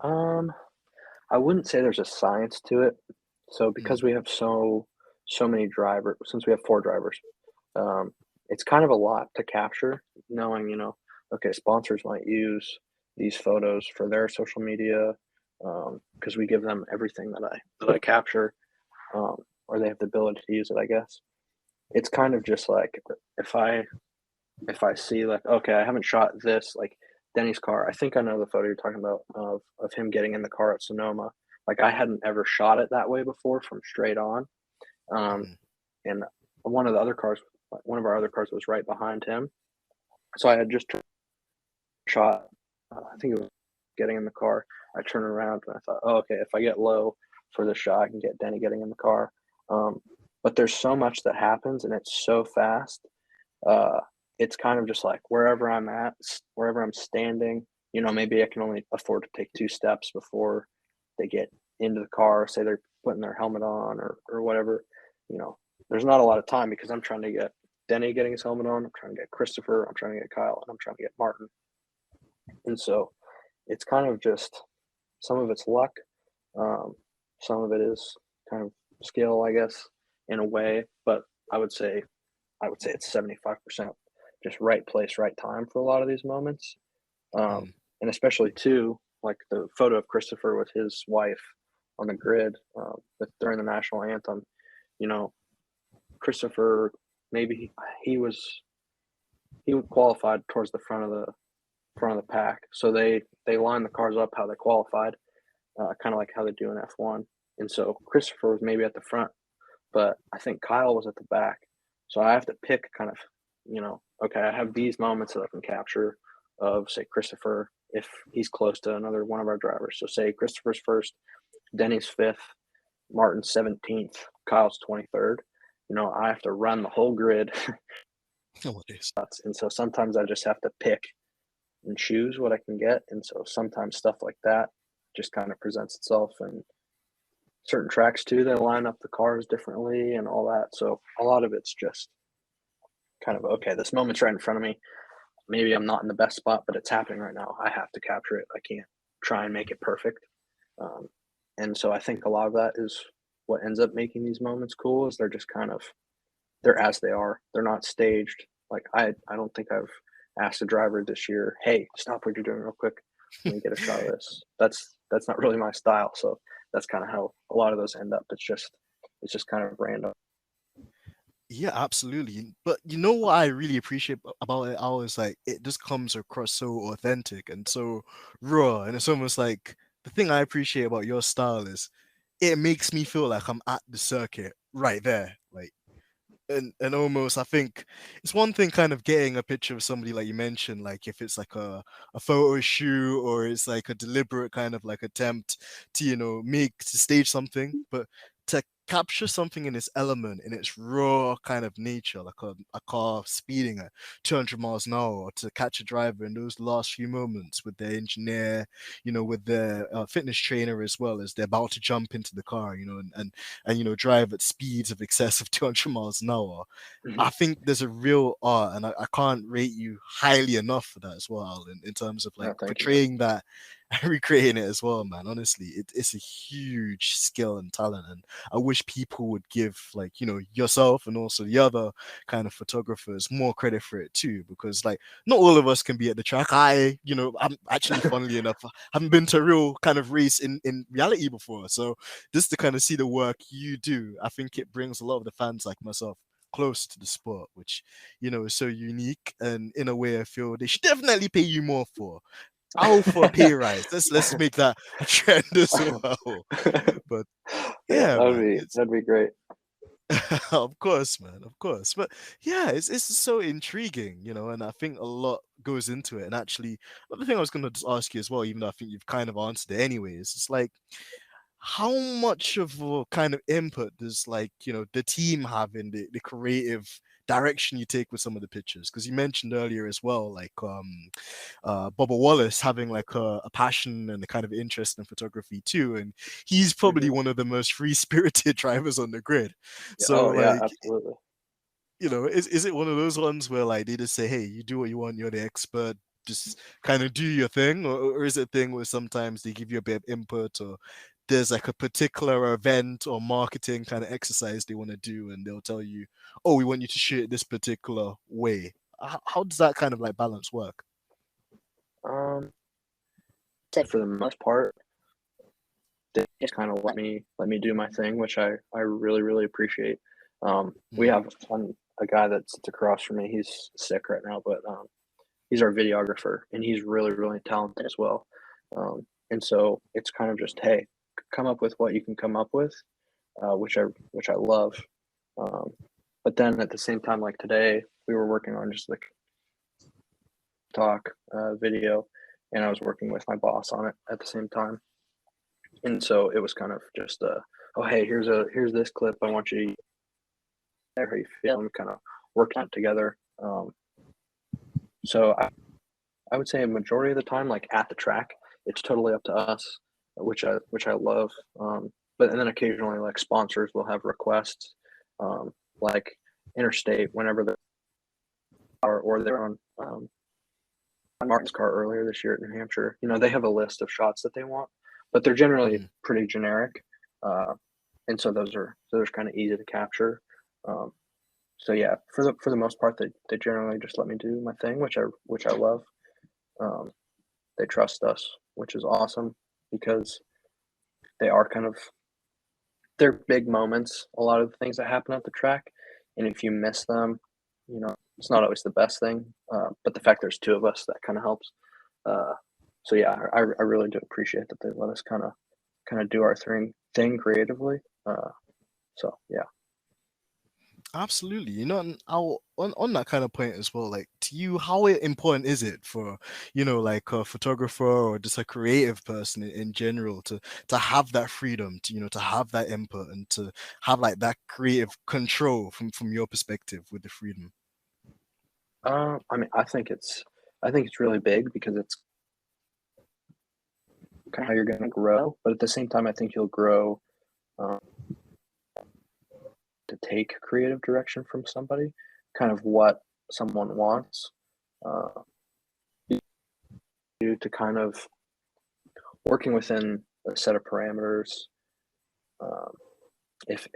Um, I wouldn't say there's a science to it. So Mm, because we have so many drivers, since we have four drivers, um, it's kind of a lot to capture. Knowing, okay, sponsors might use these photos for their social media, because we give them everything that I capture, or they have the ability to use it. I guess it's kind of just like if I if I see like, okay, I haven't shot this, like Denny's car. I think I know the photo you're talking about of him getting in the car at Sonoma. Like I hadn't ever shot it that way before from straight on. Um, mm, and one of our other cars was right behind him. So I had just shot, I think it was getting in the car. I turned around and I thought, oh, okay, if I get low for the shot, I can get Denny getting in the car. Um, but there's so much that happens and it's so fast. Uh, it's kind of just like wherever I'm at, wherever I'm standing, maybe I can only afford to take two steps before they get into the car. Say they're putting their helmet on or whatever. You know, there's not a lot of time because I'm trying to get Denny getting his helmet on. I'm trying to get Christopher. I'm trying to get Kyle, and I'm trying to get Martin. And so it's kind of just some of it's luck, um, some of it is kind of skill, I guess, in a way. But I would say it's 75% just right place, right time for a lot of these moments. Um, mm. and especially too, like the photo of Christopher with his wife on the grid during the national anthem. You know, Christopher maybe he was he qualified towards the front of the pack, so they line the cars up how they qualified, kind of like how they do in F1. And so Christopher was maybe at the front, but I think Kyle was at the back. So I have to pick kind of, okay, I have these moments that I can capture of, say, Christopher if he's close to another one of our drivers. So say Christopher's first, Denny's fifth, Martin's 17th, Kyle's 23rd. I have to run the whole grid. Oh, it is. And so sometimes I just have to pick, and choose what I can get. And so sometimes stuff like that just kind of presents itself, and certain tracks too, they line up the cars differently and all that. So a lot of it's just kind of, okay, this moment's right in front of me. Maybe I'm not in the best spot, but it's happening right now. I have to capture it. I can't try and make it perfect. Um, and so I think a lot of that is what ends up making these moments cool, is they're just kind of, they're as they are. They're not staged. Like I don't think I've asked a driver this year, "Hey, stop what you're doing real quick. Let me get a shot of this." That's not really my style. So that's kind of how a lot of those end up. It's just kind of random. Yeah, absolutely. But you know what I really appreciate about it all is like it just comes across so authentic and so raw. And it's almost like the thing I appreciate about your style is it makes me feel like I'm at the circuit right there. Like and almost I think it's one thing kind of getting a picture of somebody like you mentioned, like if it's like a photo shoot or it's like a deliberate kind of like attempt to, make to stage something, but to capture something in its element, in its raw kind of nature, like a car speeding at 200 miles an hour, or to catch a driver in those last few moments with their engineer, with their fitness trainer as well, as they're about to jump into the car, and drive at speeds of excess of 200 miles an hour. I think there's a real art, and I can't rate you highly enough for that as well, in terms of like No, thank you, man. portraying that and recreating it as well, man. Honestly, it's a huge skill and talent, and I wish people would give like yourself and also the other kind of photographers more credit for it too, because like not all of us can be at the track. I'm actually, funnily enough, haven't been to a real kind of race in reality before, so just to kind of see the work you do, I think it brings a lot of the fans like myself close to the sport, which is so unique, and in a way I feel they should definitely pay you more for. All for a pay rise. Let's make that a trend as well. But Yeah, yeah, man, it's that'd be great. of course, man, of course. But yeah, it's so intriguing, and I think a lot goes into it. And actually, another thing I was gonna just ask you as well, even though I think you've kind of answered it anyways, it's like how much of a kind of input does like the team have in the creative direction you take with some of the pictures? Because you mentioned earlier as well, like Bubba Wallace having like a passion and a kind of interest in photography too, and he's probably Hmm. one of the most free-spirited drivers on the grid. So Oh yeah, like, absolutely. is it one of those ones where like they just say, hey, you do what you want, you're the expert, just kind of do your thing, or is it a thing where sometimes they give you a bit of input, or there's like a particular event or marketing kind of exercise they want to do and they'll tell you, oh, we want you to shoot it this particular way? How does that kind of like balance work? Um, say for the most part, they just kind of let me do my thing, which I really really appreciate. We Mm, have a guy that sits across from me. He's sick right now, but he's our videographer, and he's really really talented as well. And so it's kind of just, hey, come up with what you can come up with, which I love. Um, but then at the same time, like today, we were working on just like talk video, and I was working with my boss on it at the same time. And so it was kind of just, oh hey, here's this clip. I want you to how you feel, and kind of working it together. So I would say a majority of the time, like at the track, it's totally up to us, which I love. But and then occasionally, like sponsors will have requests, like Interstate, whenever they are, or they're on Martin's car earlier this year at New Hampshire. They have a list of shots that they want, but they're generally mm. pretty generic, uh, and so those are kind of easy to capture. Um, so yeah, for the most part, they generally just let me do my thing, which I love. Um, they trust us, which is awesome because they are kind of, they're big moments. A lot of the things that happen at the track, and if you miss them, it's not always the best thing. But the fact there's two of us, that kind of helps. Uh, so yeah, I really do appreciate that they let us kind of do our thing creatively. So yeah. Absolutely. And on that kind of point as well, like to you, how important is it for, like a photographer or just a creative person in general to have that freedom, to have that input and to have like that creative control from your perspective with the freedom? I mean, I think it's I think it's really big because it's kind of how you're going to grow. But at the same time, I think you'll grow um, to take creative direction from somebody, kind of what someone wants uh, you to kind of working within a set of parameters. Um, if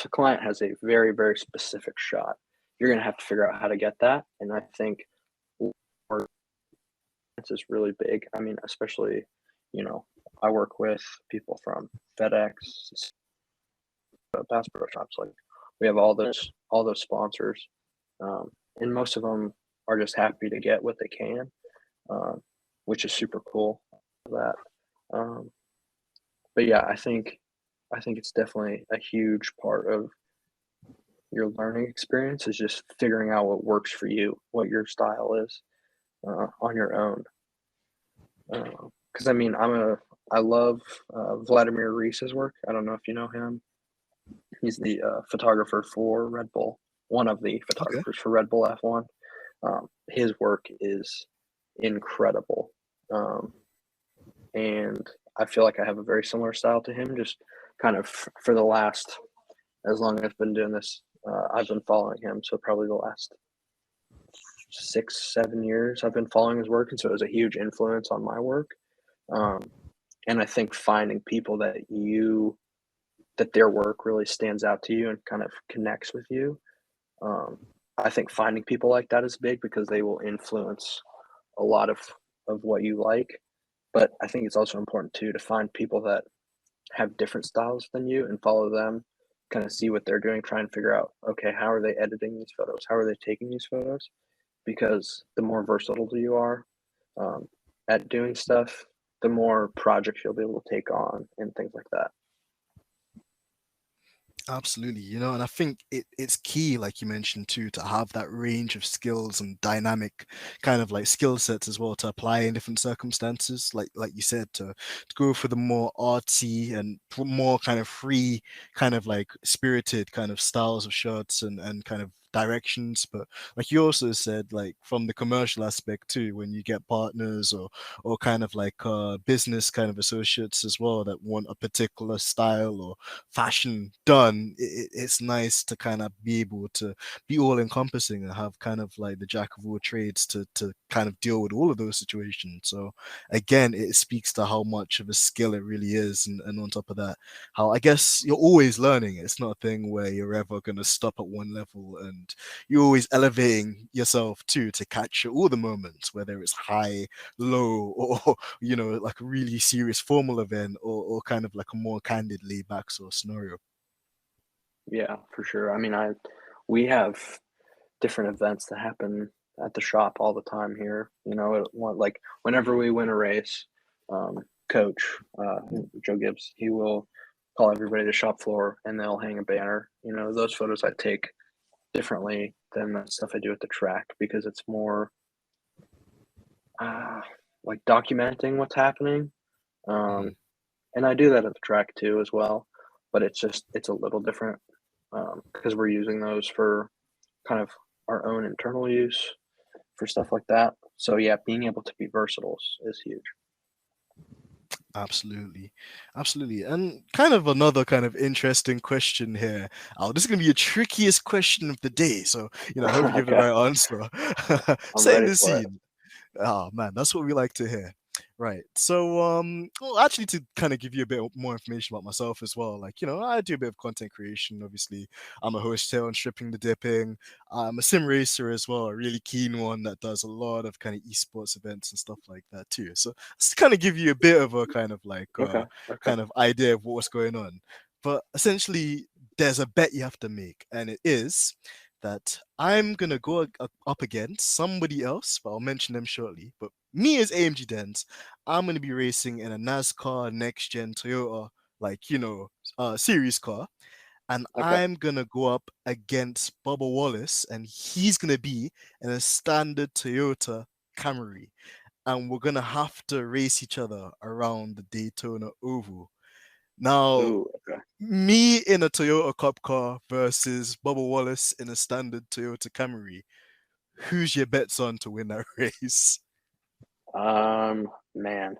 a client has a very, very specific shot, you're going to have to figure out how to get that. And I think is really big. I mean, especially, I work with people from FedEx, Bass Pro Shops. Like, we have all those sponsors, and most of them are just happy to get what they can, um, which is super cool. That, um, but yeah, I think it's definitely a huge part of your learning experience is just figuring out what works for you, what your style is on your own. Because I mean, I love Vladimir Reese's work. I don't know if you know him. He's the photographer for Red Bull, one of the Okay. photographers for Red Bull F1. His work is incredible, and I feel like I have a very similar style to him. Just kind of for the last, as long as I've been doing this, I've been following him. So probably the last 6, 7 years I've been following his work, and so it was a huge influence on my work. Um, and I think finding people that their work really stands out to you and kind of connects with you. Um, I think finding people like that is big because they will influence a lot of what you like. But I think it's also important too to find people that have different styles than you and follow them, kind of see what they're doing, try and figure out, okay, how are they editing these photos? How are they taking these photos? Because the more versatile you are um, at doing stuff, the more projects you'll be able to take on and things like that. Absolutely, and I think it's key, like you mentioned too, to have that range of skills and dynamic kind of like skill sets as well to apply in different circumstances. Like you said, to go for the more artsy and more kind of free, kind of like spirited kind of styles of shots and kind of directions. But like you also said, like from the commercial aspect too, when you get partners or kind of like business kind of associates as well that want a particular style or fashion done, it's nice to kind of be able to be all encompassing and have kind of like the jack of all trades to kind of deal with all of those situations. So again, it speaks to how much of a skill it really is, and on top of that, how I guess you're always learning. It's not a thing where you're ever going to stop at one level, and you're always elevating yourself too to capture all the moments, whether it's high, low, or like a really serious formal event, or kind of like a more candid laid back sort of scenario. Yeah, for sure. I mean, we have different events that happen at the shop all the time here. Like whenever we win a race, coach Joe Gibbs, he will call everybody to shop floor and they'll hang a banner. Those photos I take differently than the stuff I do at the track because it's more like documenting what's happening. Um, Mhm. and I do that at the track too as well, but it's a little different because we're using those for kind of our own internal use for stuff like that. So yeah, being able to be versatile is huge. Absolutely, absolutely. And kind of another kind of interesting question here. Oh, this is gonna be the trickiest question of the day. So, I hope you give the Okay, right answer. I'm Setting ready the for it. scene. Oh man, that's what we like to hear. Right. So well, actually to kind of give you a bit more information about myself as well. Like, I do a bit of content creation. Obviously, I'm a host here on Stripping the Dipping. I'm a sim racer as well, a really keen one that does a lot of kind of esports events and stuff like that too. So just to kind of give you a bit of a kind of like Okay, okay, kind of idea of what's going on. But essentially there's a bet you have to make, and it is that I'm gonna go up against somebody else, but I'll mention them shortly. But me as AMG Dens, I'm gonna be racing in a NASCAR next gen Toyota, like series car, and okay. I'm gonna go up against Bubba Wallace, and he's gonna be in a standard Toyota Camry, and we're gonna have to race each other around the Daytona Oval. Now, Ooh, okay. me in a Toyota Cup car versus Bubba Wallace in a standard Toyota Camry. who's your bets on to win that race? Man,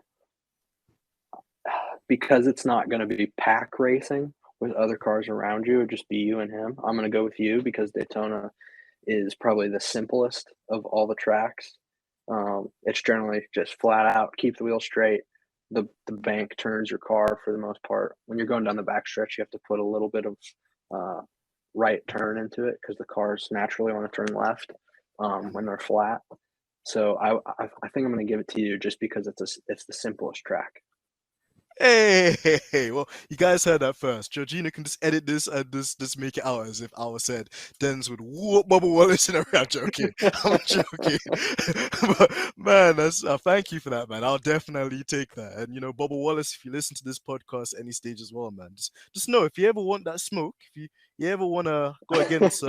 because it's not going to be pack racing with other cars around you, it'd just be you and him. I'm going to go with you because Daytona is probably the simplest of all the tracks. It's generally just flat out, keep the wheel straight. The bank turns your car for the most part. When you're going down the backstretch, you have to put a little bit of right turn into it because the cars naturally want to turn left when they're flat. So I think I'm going to give it to you just because it's the simplest track. Hey, well, you guys heard that first. Georgina can just edit this and just make it out as if I said Denz would whoop Bubba Wallace in a I'm joking. I'm joking. But man, that's thank you for that, man. I'll definitely take that. And Bubba Wallace, if you listen to this podcast any stage as well, man, just know if you ever want that smoke, if you ever want to go against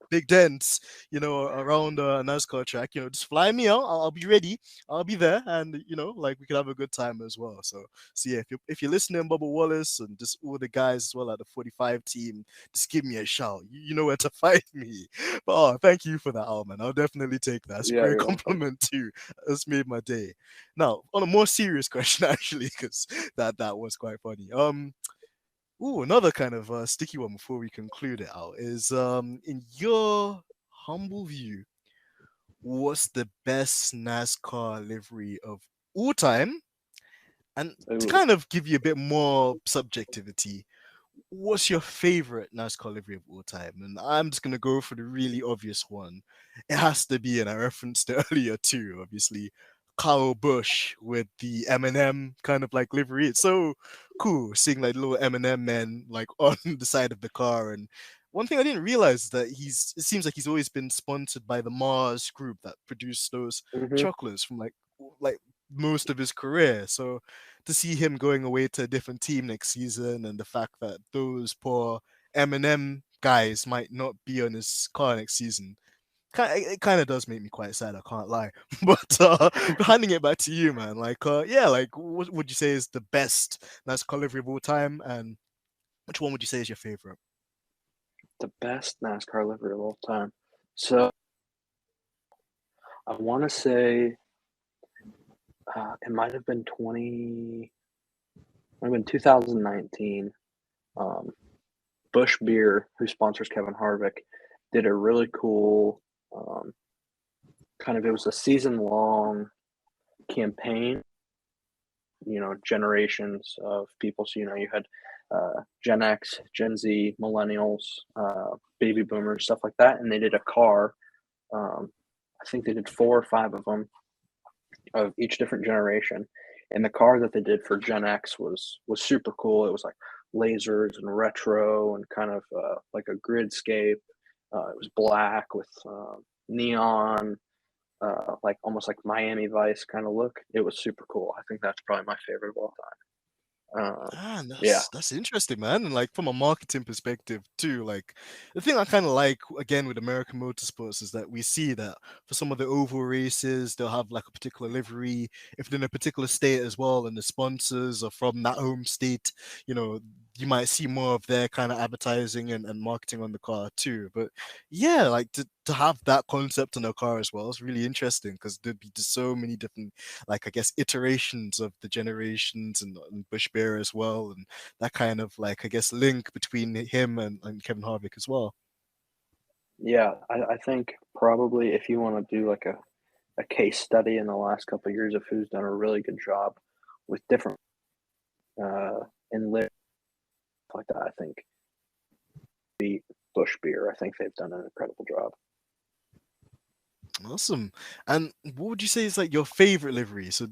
Big Dents, around a NASCAR track, just fly me out. I'll be ready. I'll be there, and like we could have a good time as well. So yeah, if you're listening, Bubba Wallace, and just all the guys as well at the 45 team, just give me a shout. You know where to find me. But thank you for that, Al, man. I'll definitely take that. It's a Yeah, great you're welcome. compliment too. That's made my day. Now, on a more serious question, actually, because that was quite funny. Another kind of sticky one before we conclude it out is in your humble view, what's the best NASCAR livery of all time? And to Ooh. kind of give you a bit more subjectivity, what's your favorite NASCAR livery of all time? And I'm just gonna go for the really obvious one. It has to be, and I referenced it earlier too, obviously, Kyle Busch with the M&M kind of like livery. It's so cool seeing like little M&M men like on the side of the car. And one thing I didn't realize is that it seems like he's always been sponsored by the Mars group that produced those Mm-hmm. chocolates from like most of his career. So to see him going away to a different team next season, and the fact that those poor M&M guys might not be on his car next season, it kind of does make me quite sad. I can't lie. But handing it back to you, man. What would you say is the best NASCAR livery of all time, and which one would you say is your favorite? The best NASCAR livery of all time. So I want to say it might have been 2019. Um, Bush Beer, who sponsors Kevin Harvick, did a really cool it was a season long campaign. Generations of people. So you had Gen X, Gen Z, Millennials, Baby Boomers, stuff like that, and they did a car. I think they did 4 or 5 of them of each different generation. And the car that they did for Gen X was super cool. It was like lasers and retro and kind of like a gridscape. It was black with neon, like almost like Miami Vice kind of look. It was super cool. I think that's probably my favorite of all time. And Yeah. that's interesting, man. And like from a marketing perspective too, like the thing I kind of like again with American motorsports is that we see that for some of the oval races, they'll have like a particular livery if they're in a particular state as well, and the sponsors are from that home state. You know, you might see more of their kind of advertising and marketing on the car too. But yeah, like to have that concept on a car as well is really interesting because there'd be just so many different, like I guess, iterations of the generations and Bush Bear as well, and that kind of like I guess link between him and Kevin Harvick as well. Yeah. I think probably if you want to do like a case study in the last couple of years of who's done a really good job with different in live like that, I think beat Bush Beer. I think they've done an incredible job. Awesome. And what would you say is like your favorite livery? So,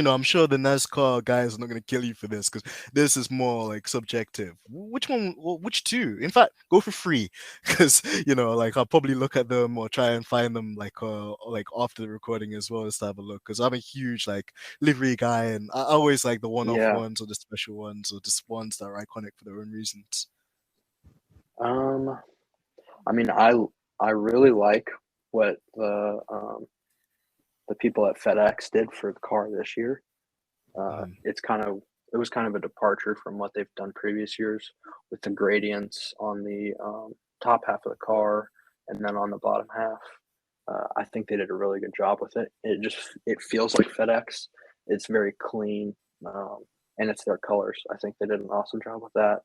I'm sure the NASCAR guys are not going to kill you for this because this is more like subjective. Which one, or which two? In fact, go for free because, like I'll probably look at them or try and find them like after the recording as well as to have a look because I'm a huge like livery guy and I always like the one-off Yeah. ones or the special ones or just ones that are iconic for their own reasons. I mean, I really like what the people at FedEx did for the car this year. Mhm. It was kind of a departure from what they've done previous years with the gradients on the top half of the car and then on the bottom half. I think they did a really good job with it. It feels like FedEx. It's very clean, and it's their colors. I think they did an awesome job with that.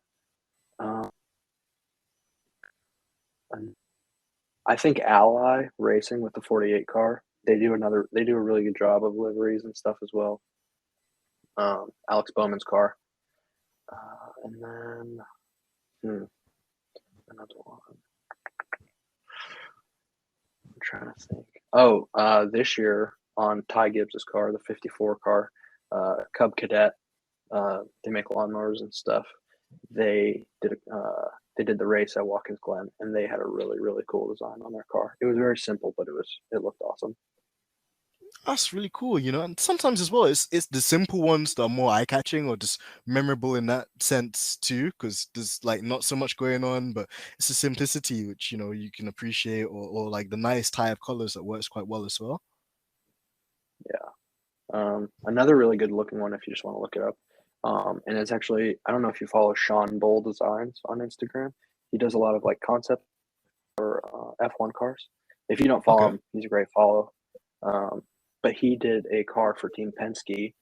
Um, and I think Ally Racing with the 48 car, they do a really good job of liveries and stuff as well. Alex Bowman's car. And then another one. I'm trying to think. Oh, this year on Ty Gibbs's car, the 54 car, Cub Cadet, they make lawnmowers and stuff. They did the race at Watkins Glen, and they had a really, really cool design on their car. It was very simple, but it looked awesome. That's really cool, and sometimes as well, it's the simple ones that are more eye-catching or just memorable in that sense too, because there's like not so much going on, but it's the simplicity which you can appreciate, or like the nice tie of colors that works quite well as well. Yeah. Another really good looking one, if you just want to look it up. And it's actually, I don't know if you follow Sean Bull Designs on Instagram. He does a lot of like concept for F1 cars. If you don't follow him, he's a great follow. But he did a car for Team Penske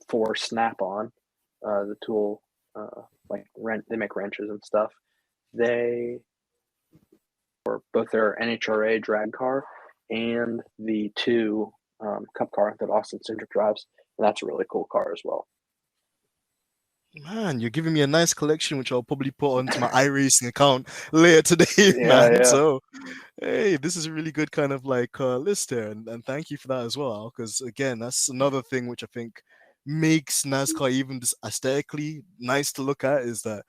for Snap-on, the tool, they make wrenches and stuff. They for both their NHRA drag car and the two Cup car that Austin Cindric drives. And that's a really cool car as well. Man, you're giving me a nice collection, which I'll probably put onto my iRacing account later today, man. Yeah. So, hey, this is a really good kind of like list here, and thank you for that as well. Because again, that's another thing which I think makes NASCAR even just aesthetically nice to look at, is that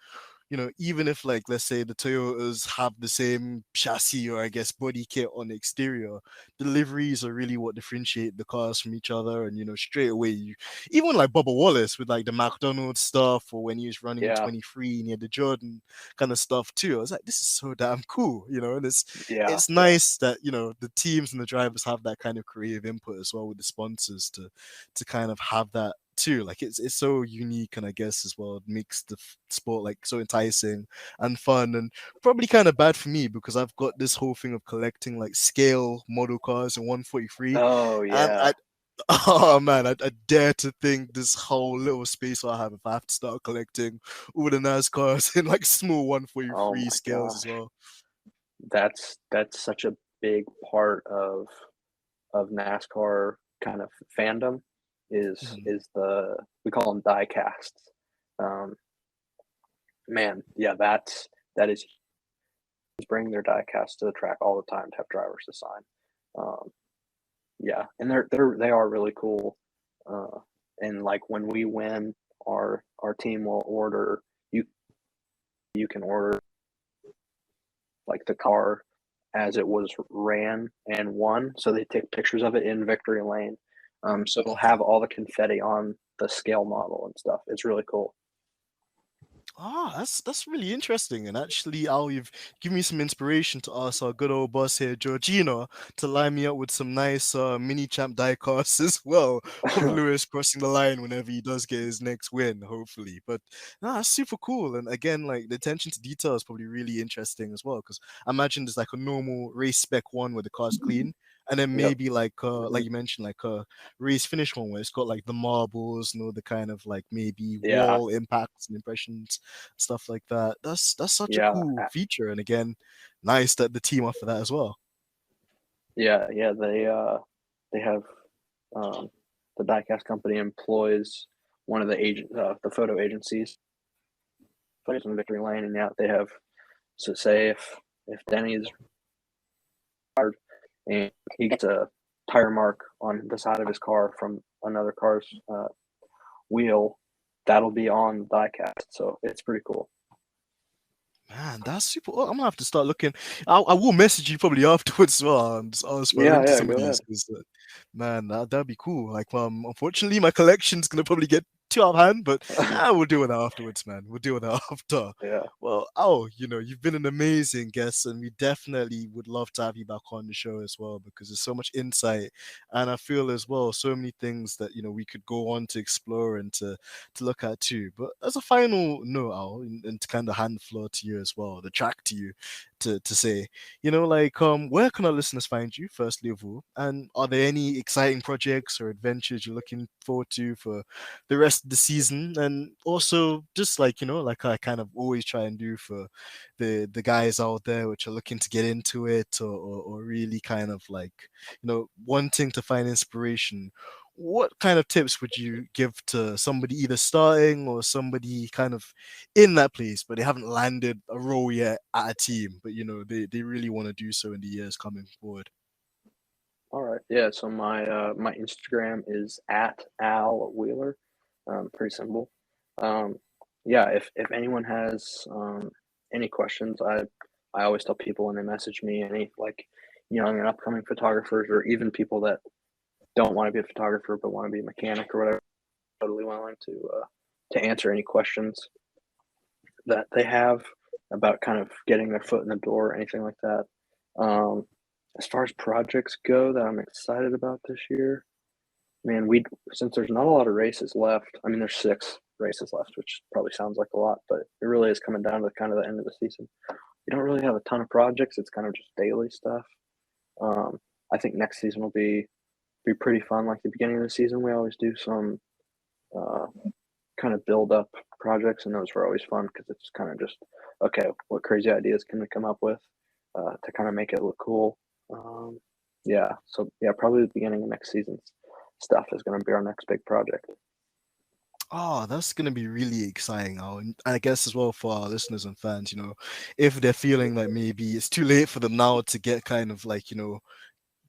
even if like let's say the Toyotas have the same chassis or I guess body kit on the exterior, the liveries are really what differentiate the cars from each other. And straight away, even like Bubba Wallace with like the McDonald's stuff, or when he was running in 23 and he had the Jordan kind of stuff too. I was like, this is so damn cool, and it's nice that the teams and the drivers have that kind of creative input as well with the sponsors to kind of have that too. Like it's so unique, and I guess as well it makes the sport like so enticing and fun, and probably kind of bad for me because I've got this whole thing of collecting like scale model cars in 143. Oh And yeah. oh man, I dare to think this whole little space I have if I have to start collecting all the NASCARs in like small Oh 143 my scales as gosh. well. That's such a big part of NASCAR kind of fandom is Mhm. is the we call them die casts. Um, Man, yeah, that is bringing their die cast to the track all the time to have drivers to sign. Um, yeah, and they are really cool. Uh, and like when we win, our team will order you. You can order like the car as it was ran and won. So they take pictures of it in victory lane. So it'll have all the confetti on the scale model and stuff. It's really cool. Ah, that's really interesting, and actually, Al, you've given me some inspiration to ask our good old boss here, Georgina, to line me up with some nice mini champ diecasts as well of Lewis crossing the line whenever he does get his next win, hopefully. But nah, that's super cool, and again, like the attention to detail is probably really interesting as well, because I imagine there's like a normal race spec one where the car's clean, and then Yep. maybe like you mentioned, like a race finish one where it's got like the marbles and all the kind of like maybe Yeah. wall impacts and impressions, stuff like that. That's such a Yeah. cool feature, and again, nice that the team offer that as well. Yeah. Yeah. They have the diecast company employs one of the photo agencies, photos in victory lane, and yeah, they have. So say if Denny's hard and he gets a tire mark on the side of his car from another car's wheel, that'll be on the diecast. So it's pretty cool. Man, that's super. I'm gonna have to start looking. I will message you probably afterwards as well and just ask for a Yeah, link to yeah, some of go these. ahead. 'Cause, man, that'd be cool. Like, unfortunately, my collection's gonna probably get too out of hand, but we'll deal with that afterwards, man. We'll deal with that after. Yeah, Well, you've been an amazing guest, and we definitely would love to have you back on the show as well because there's so much insight, and I feel as well so many things that we could go on to explore and to look at too. But as a final note, Al, and to kind of hand the floor to you as well, the track to you, to say. Where can our listeners find you, firstly of all? And are there any exciting projects or adventures you're looking forward to for the rest of the season? And also, just like I kind of always try and do for the guys out there which are looking to get into it, or really kind of wanting to find inspiration. What kind of tips would you give to somebody either starting or somebody kind of in that place, but they haven't landed a role yet at a team, but they really want to do so in the years coming forward? All right. Yeah. So my Instagram is at Al Wheeler. Pretty simple. Um, yeah. If anyone has any questions, I always tell people when they message me, any like young and upcoming photographers, or even people that don't want to be a photographer but want to be a mechanic or whatever, totally willing to answer any questions that they have about kind of getting their foot in the door or anything like that. Um, as far as projects go that I'm excited about this year, man, we since there's not a lot of races left. I mean, there's 6 races left, which probably sounds like a lot, but it really is coming down to kind of the end of the season. We don't really have a ton of projects. It's kind of just daily stuff. Um, I think next season will be pretty fun. Like the beginning of the season, we always do some uh, kind of build up projects, and those were always fun because it's kind of just okay, what crazy ideas can we come up with to kind of make it look cool. Um, yeah, so yeah, probably the beginning of next season's stuff is going to be our next big project. Oh, that's gonna be really exciting. And I guess as well for our listeners and fans, if they're feeling like maybe it's too late for them now to get kind of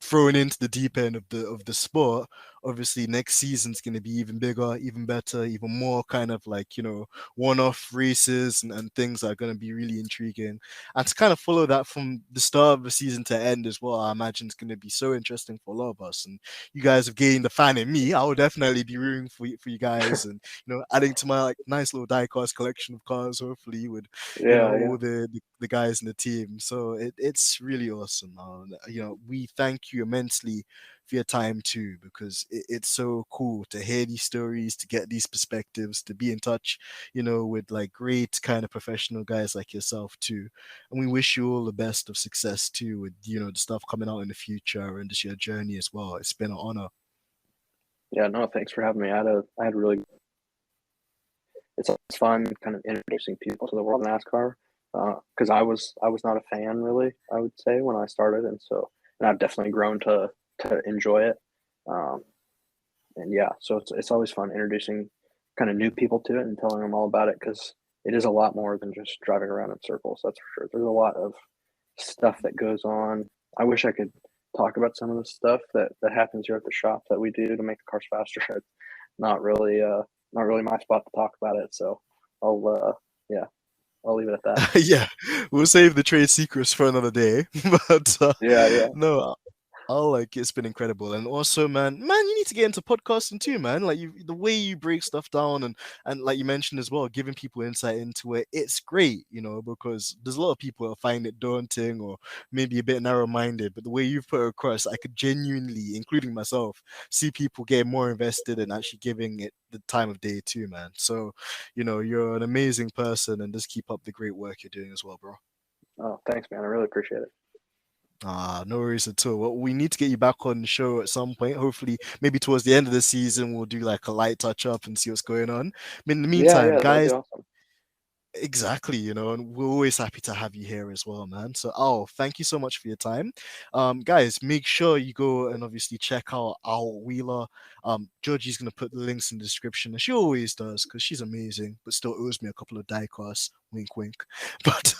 thrown into the deep end of the sport. Obviously next season's going to be even bigger, even better, even more kind of one-off races and things that are going to be really intriguing, and to kind of follow that from the start of the season to end as well. I imagine it's going to be so interesting for a lot of us, and you guys have gained a fan in me. I will definitely be rooting for you guys, and adding to my nice little diecast collection of cars, hopefully with Yeah, yeah, all the guys in the team. So it's really awesome. We thank you immensely for your time too, because it's so cool to hear these stories, to get these perspectives, to be in touch, with like great kind of professional guys like yourself too. And we wish you all the best of success too with the stuff coming out in the future and just your journey as well. It's been an honor. yeah. No, thanks for having me. I had a really it's fun kind of introducing people to the world of NASCAR because I was not a fan really, I would say, when I started, and I've definitely grown to enjoy it. Um, and yeah, so it's always fun introducing kind of new people to it and telling them all about it because it is a lot more than just driving around in circles. That's for sure. There's a lot of stuff that goes on. I wish I could talk about some of the stuff that happens here at the shop that we do to make the cars faster. It's not really not really my spot to talk about it. So I'll yeah, I'll leave it at that. Yeah, we'll save the trade secrets for another day. But Yeah, yeah. no, it's been incredible. And also, man, you need to get into podcasting too, man. Like the way you break stuff down, and like you mentioned as well, giving people insight into it, it's great, because there's a lot of people that find it daunting or maybe a bit narrow-minded. But the way you've put it across, I could genuinely, including myself, see people get more invested and actually giving it the time of day too, man. So, you're an amazing person, and just keep up the great work you're doing as well, bro. Oh, thanks, man. I really appreciate it. No worries at all. Well, we need to get you back on the show at some point. Hopefully, maybe towards the end of the season, we'll do like a light touch up and see what's going on. But in the Yeah, meantime, yeah, that'd be guys, awesome. exactly, and we're always happy to have you here as well, man. So, thank you so much for your time. Guys, make sure you go and obviously check out Al Wheeler. Georgie's gonna put the links in the description, and she always does because she's amazing, but still owes me a couple of die costs. Wink, wink. But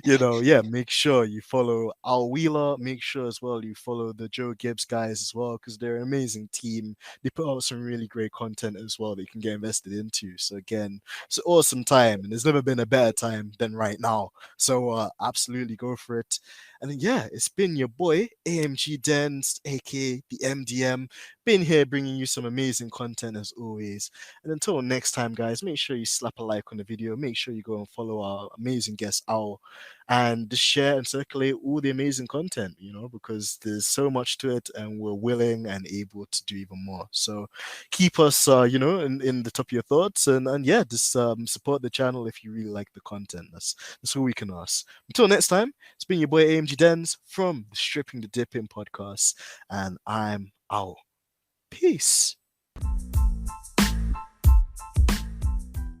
yeah, make sure you follow Al Wheeler. Make sure as well you follow the Joe Gibbs guys as well because they're an amazing team. They put out some really great content as well that you can get invested into. So again, it's an awesome time, and there's never been a better time than right now. So absolutely go for it. And yeah, it's been your boy, AMG Dens, aka the MDM, been here bringing you some amazing content as always. And until next time, guys, make sure you slap a like on the video, make sure you go and follow our amazing guest, Owl, and just share and circulate all the amazing content, because there's so much to it and we're willing and able to do even more. So keep us, in the top of your thoughts and yeah, just support the channel if you really like the content. That's all we can ask. Until next time, it's been your boy AMG Dens from the Stripping the Dip In podcast, and I'm out. Peace.